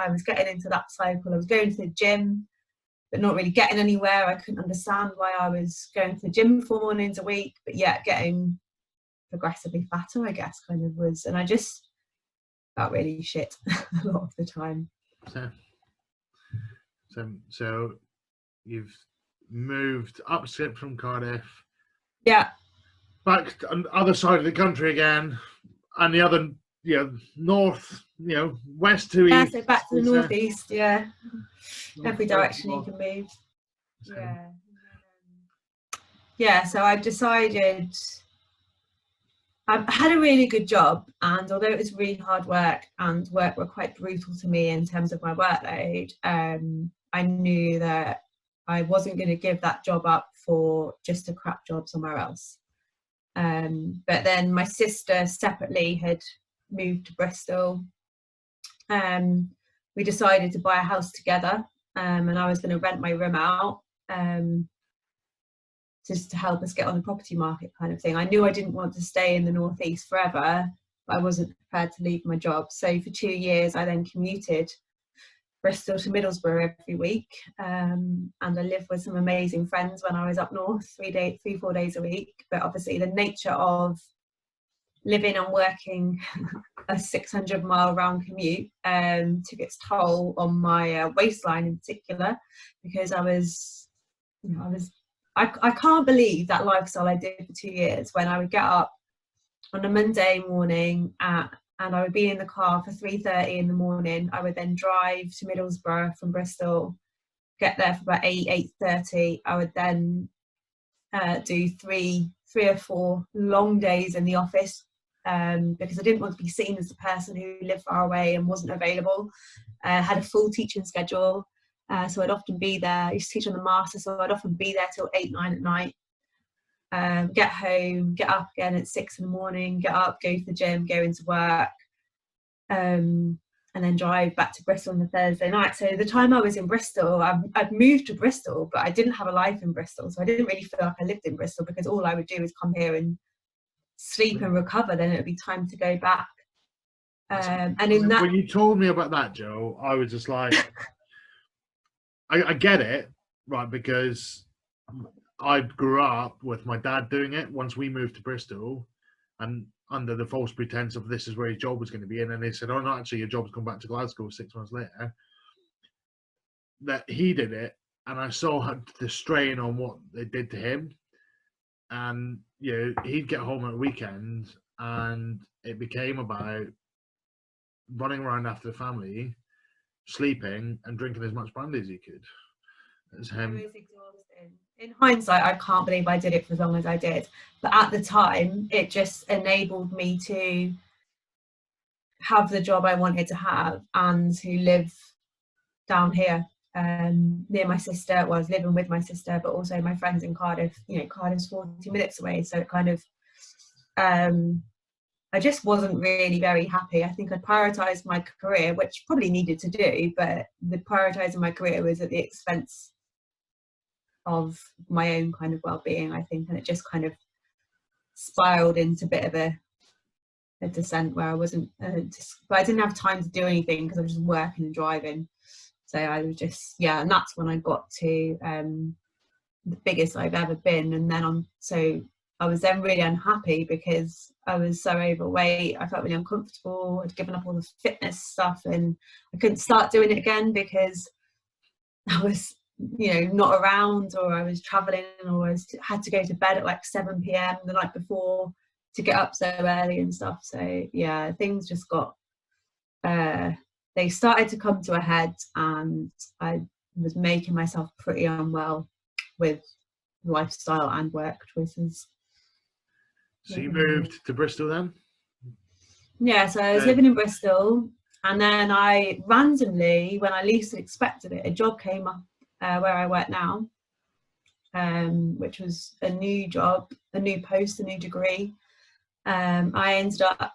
was getting into that cycle. I was going to the gym, but not really getting anywhere. I couldn't understand why I was going to the gym 4 mornings a week, but yet getting progressively fatter, I guess, kind of was. And I just felt really shit a lot of the time. So you've moved upstate from Cardiff, back to the other side of the country again, and the other, north, west to east. So back to the northeast, every direction you can move. So I decided, I had a really good job, and although it was really hard work and work were quite brutal to me in terms of my workload, I knew that I wasn't going to give that job up for just a crap job somewhere else. But then my sister separately had moved to Bristol. We decided to buy a house together, and I was going to rent my room out, just to help us get on the property market, kind of thing. I knew I didn't want to stay in the northeast forever, but I wasn't prepared to leave my job. So for 2 years, I then commuted Bristol to Middlesbrough every week, and I lived with some amazing friends when I was up north 3-4 days a week. But obviously the nature of living and working a 600-mile round commute took its toll on my waistline in particular, because I can't believe that lifestyle I did for 2 years, when I would get up on a Monday morning and I would be in the car for 3:30 in the morning. I would then drive to Middlesbrough from Bristol, get there for about 8:30. I would then do three or four long days in the office, because I didn't want to be seen as the person who lived far away and wasn't available. Had a full teaching schedule, so I'd often be there. I used to teach on the master, so I'd often be there till 8-9 at night. get home, get up again at 6 in the morning, get up, go to the gym, go into work, and then drive back to Bristol on the Thursday night. So the time I was in Bristol, I'd moved to Bristol, but I didn't have a life in Bristol. So I didn't really feel like I lived in Bristol, because all I would do is come here and sleep and recover. Then it would be time to go back. And in that, when you told me about that, Joe, I was just like, I get it, right? Because I grew up with my dad doing it once we moved to Bristol, and under the false pretense of this is where his job was going to be in, and they said, oh no, actually your job's come back to Glasgow 6 months later, that he did it, and I saw the strain on what they did to him. And you know, he'd get home at weekends, and it became about running around after the family, sleeping, and drinking as much brandy as he could. As him. it was exhausting. In hindsight, I can't believe I did it for as long as I did. But at the time, it just enabled me to have the job I wanted to have and to live down here near my sister. Well, I was living with my sister, but also my friends in Cardiff. You know, Cardiff's 40 minutes away, so it kind of I just wasn't really very happy. I think I prioritised my career, which probably needed to do, but the prioritising my career was at the expense of my own kind of well-being, I think, and it just kind of spiraled into a bit of a descent where I wasn't, but I didn't have time to do anything because I was just working and driving. So I was just, yeah, and that's when I got to the biggest I've ever been. And then I was then really unhappy because I was so overweight. I felt really uncomfortable. I'd given up all the fitness stuff, and I couldn't start doing it again because I was, you know, not around, or I was traveling, or had to go to bed at like 7 p.m. the night before to get up so early and stuff. So yeah, things just got, they started to come to a head, and I was making myself pretty unwell with lifestyle and work choices. So you moved to Bristol then? Yeah, so I was living in Bristol, and then I randomly, when I least expected it, a job came up where I work now, which was a new job, a new post, a new degree. I ended up,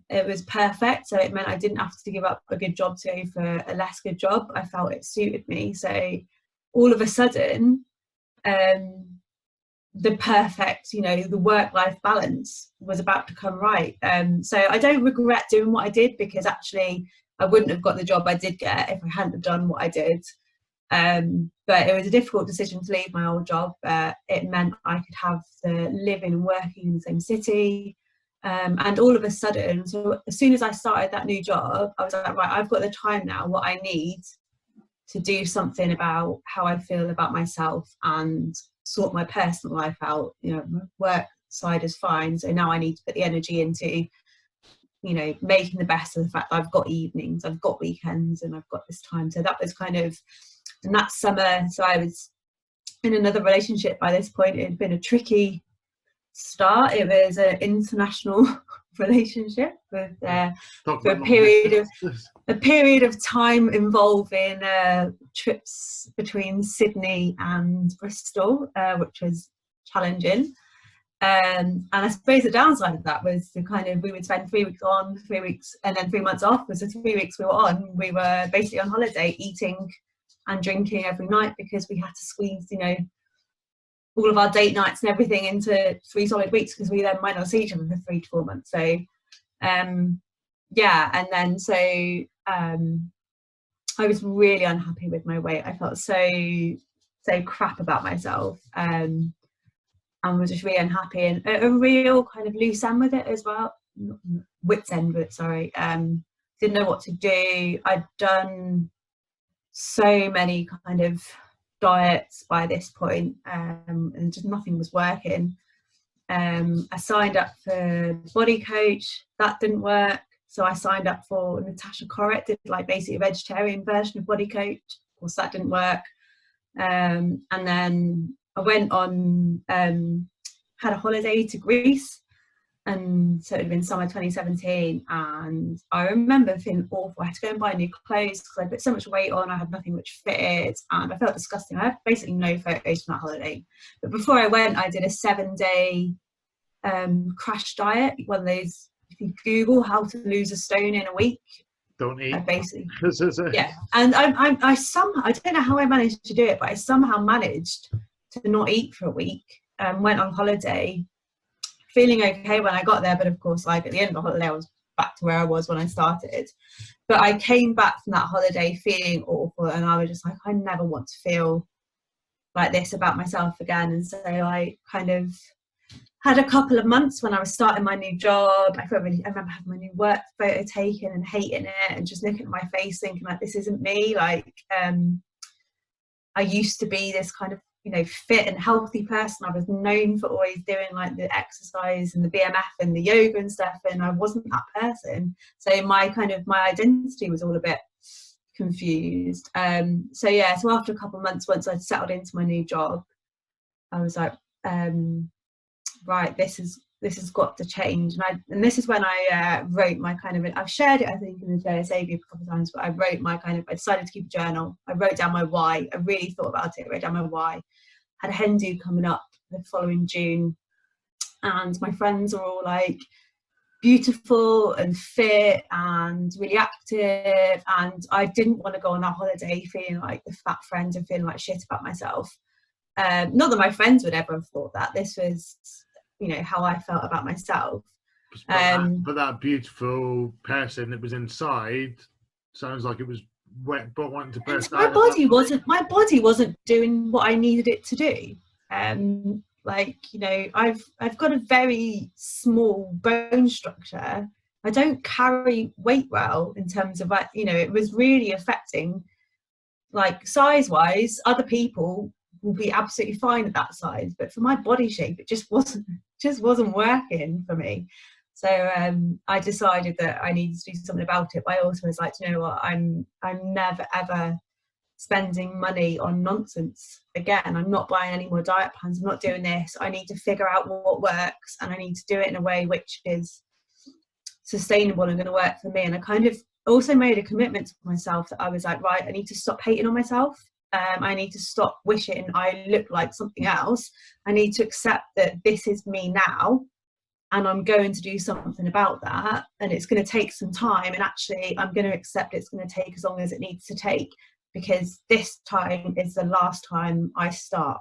it was perfect, so it meant I didn't have to give up a good job to go for a less good job. I felt it suited me. So all of a sudden, the perfect, you know, the work-life balance was about to come right. So I don't regret doing what I did, because actually I wouldn't have got the job I did get if I hadn't have done what I did. But it was a difficult decision to leave my old job. It meant I could have the living and working in the same city. And all of a sudden, so as soon as I started that new job, I was like, right, I've got the time now, what I need to do something about how I feel about myself and sort my personal life out. You know, my work side is fine, so now I need to put the energy into, you know, making the best of the fact that I've got evenings, I've got weekends, and I've got this time. So that was kind of, and that summer, so I was in another relationship by this point. It had been a tricky start. It was an international relationship with for a period of time involving trips between Sydney and Bristol, which was challenging. And I suppose the downside of that was the kind of, we would spend 3 weeks on, 3 weeks, and then 3 months off. Was the 3 weeks we were on, we were basically on holiday, eating and drinking every night, because we had to squeeze, you know, all of our date nights and everything into 3 solid weeks, because we then might not see each other for 3 to 4 months. So yeah, and then so I was really unhappy with my weight. I felt so crap about myself, and was just really unhappy, and a real kind of loose end with it as well, wit's end with it, sorry. Didn't know what to do. I'd done so many kind of diets by this point, and just nothing was working. I signed up for Body Coach, that didn't work, so I signed up for Natasha Corrett, did like basically a vegetarian version of Body Coach. Of course that didn't work. And then I went on, had a holiday to Greece, And so it had been summer 2017, and I remember feeling awful. I had to go and buy new clothes because I put so much weight on. I had nothing which fitted, and I felt disgusting. I had basically no photos from that holiday. But before I went, I did a 7-day crash diet. One of those, if you Google how to lose a stone in a week, Don't eat. basically, yeah. And I somehow, I don't know how I managed to do it, but I somehow managed to not eat for a week. Went on holiday, feeling okay when I got there, but of course, like at the end of the holiday, I was back to where I was when I started. But I came back from that holiday feeling awful, and I was just like, I never want to feel like this about myself again. And so I kind of had a couple of months when I was starting my new job. I remember having my new work photo taken and hating it, and just looking at my face thinking like, this isn't me. Like, I used to be this kind of, you know, fit and healthy person. I was known for always doing like the exercise and the BMF and the yoga and stuff, and I wasn't that person. So my identity was all a bit confused. So after a couple of months, once I'd settled into my new job, I was like, right, this has got to change. And this is when I wrote my kind of, I've shared it I think in the JSA group a couple of times, but I wrote my kind of, I decided to keep a journal. I wrote down my why. I really thought about it. I wrote down my why. Had a hen do coming up the following June, and my friends are all like beautiful and fit and really active, and I didn't want to go on that holiday feeling like the fat friend and feeling like shit about myself. Not that my friends would ever have thought that. This was, you know, how I felt about myself. But that beautiful person that was inside sounds like it was wet, but wanting to burst out. My body wasn't doing what I needed it to do. Like, you know, I've got a very small bone structure. I don't carry weight well in terms of, you know, it was really affecting, like, size wise, other people will be absolutely fine at that size, but for my body shape, it just wasn't working for me. So I decided that I needed to do something about it. But I also was like, you know what, I'm never ever spending money on nonsense again. I'm not buying any more diet plans. I'm not doing this. I need to figure out what works, and I need to do it in a way which is sustainable and going to work for me. And I kind of also made a commitment to myself that I was like, right, I need to stop hating on myself. I need to stop wishing I look like something else. I need to accept that this is me now, and I'm going to do something about that. And it's going to take some time. And actually, I'm going to accept it's going to take as long as it needs to take, because this time is the last time I start.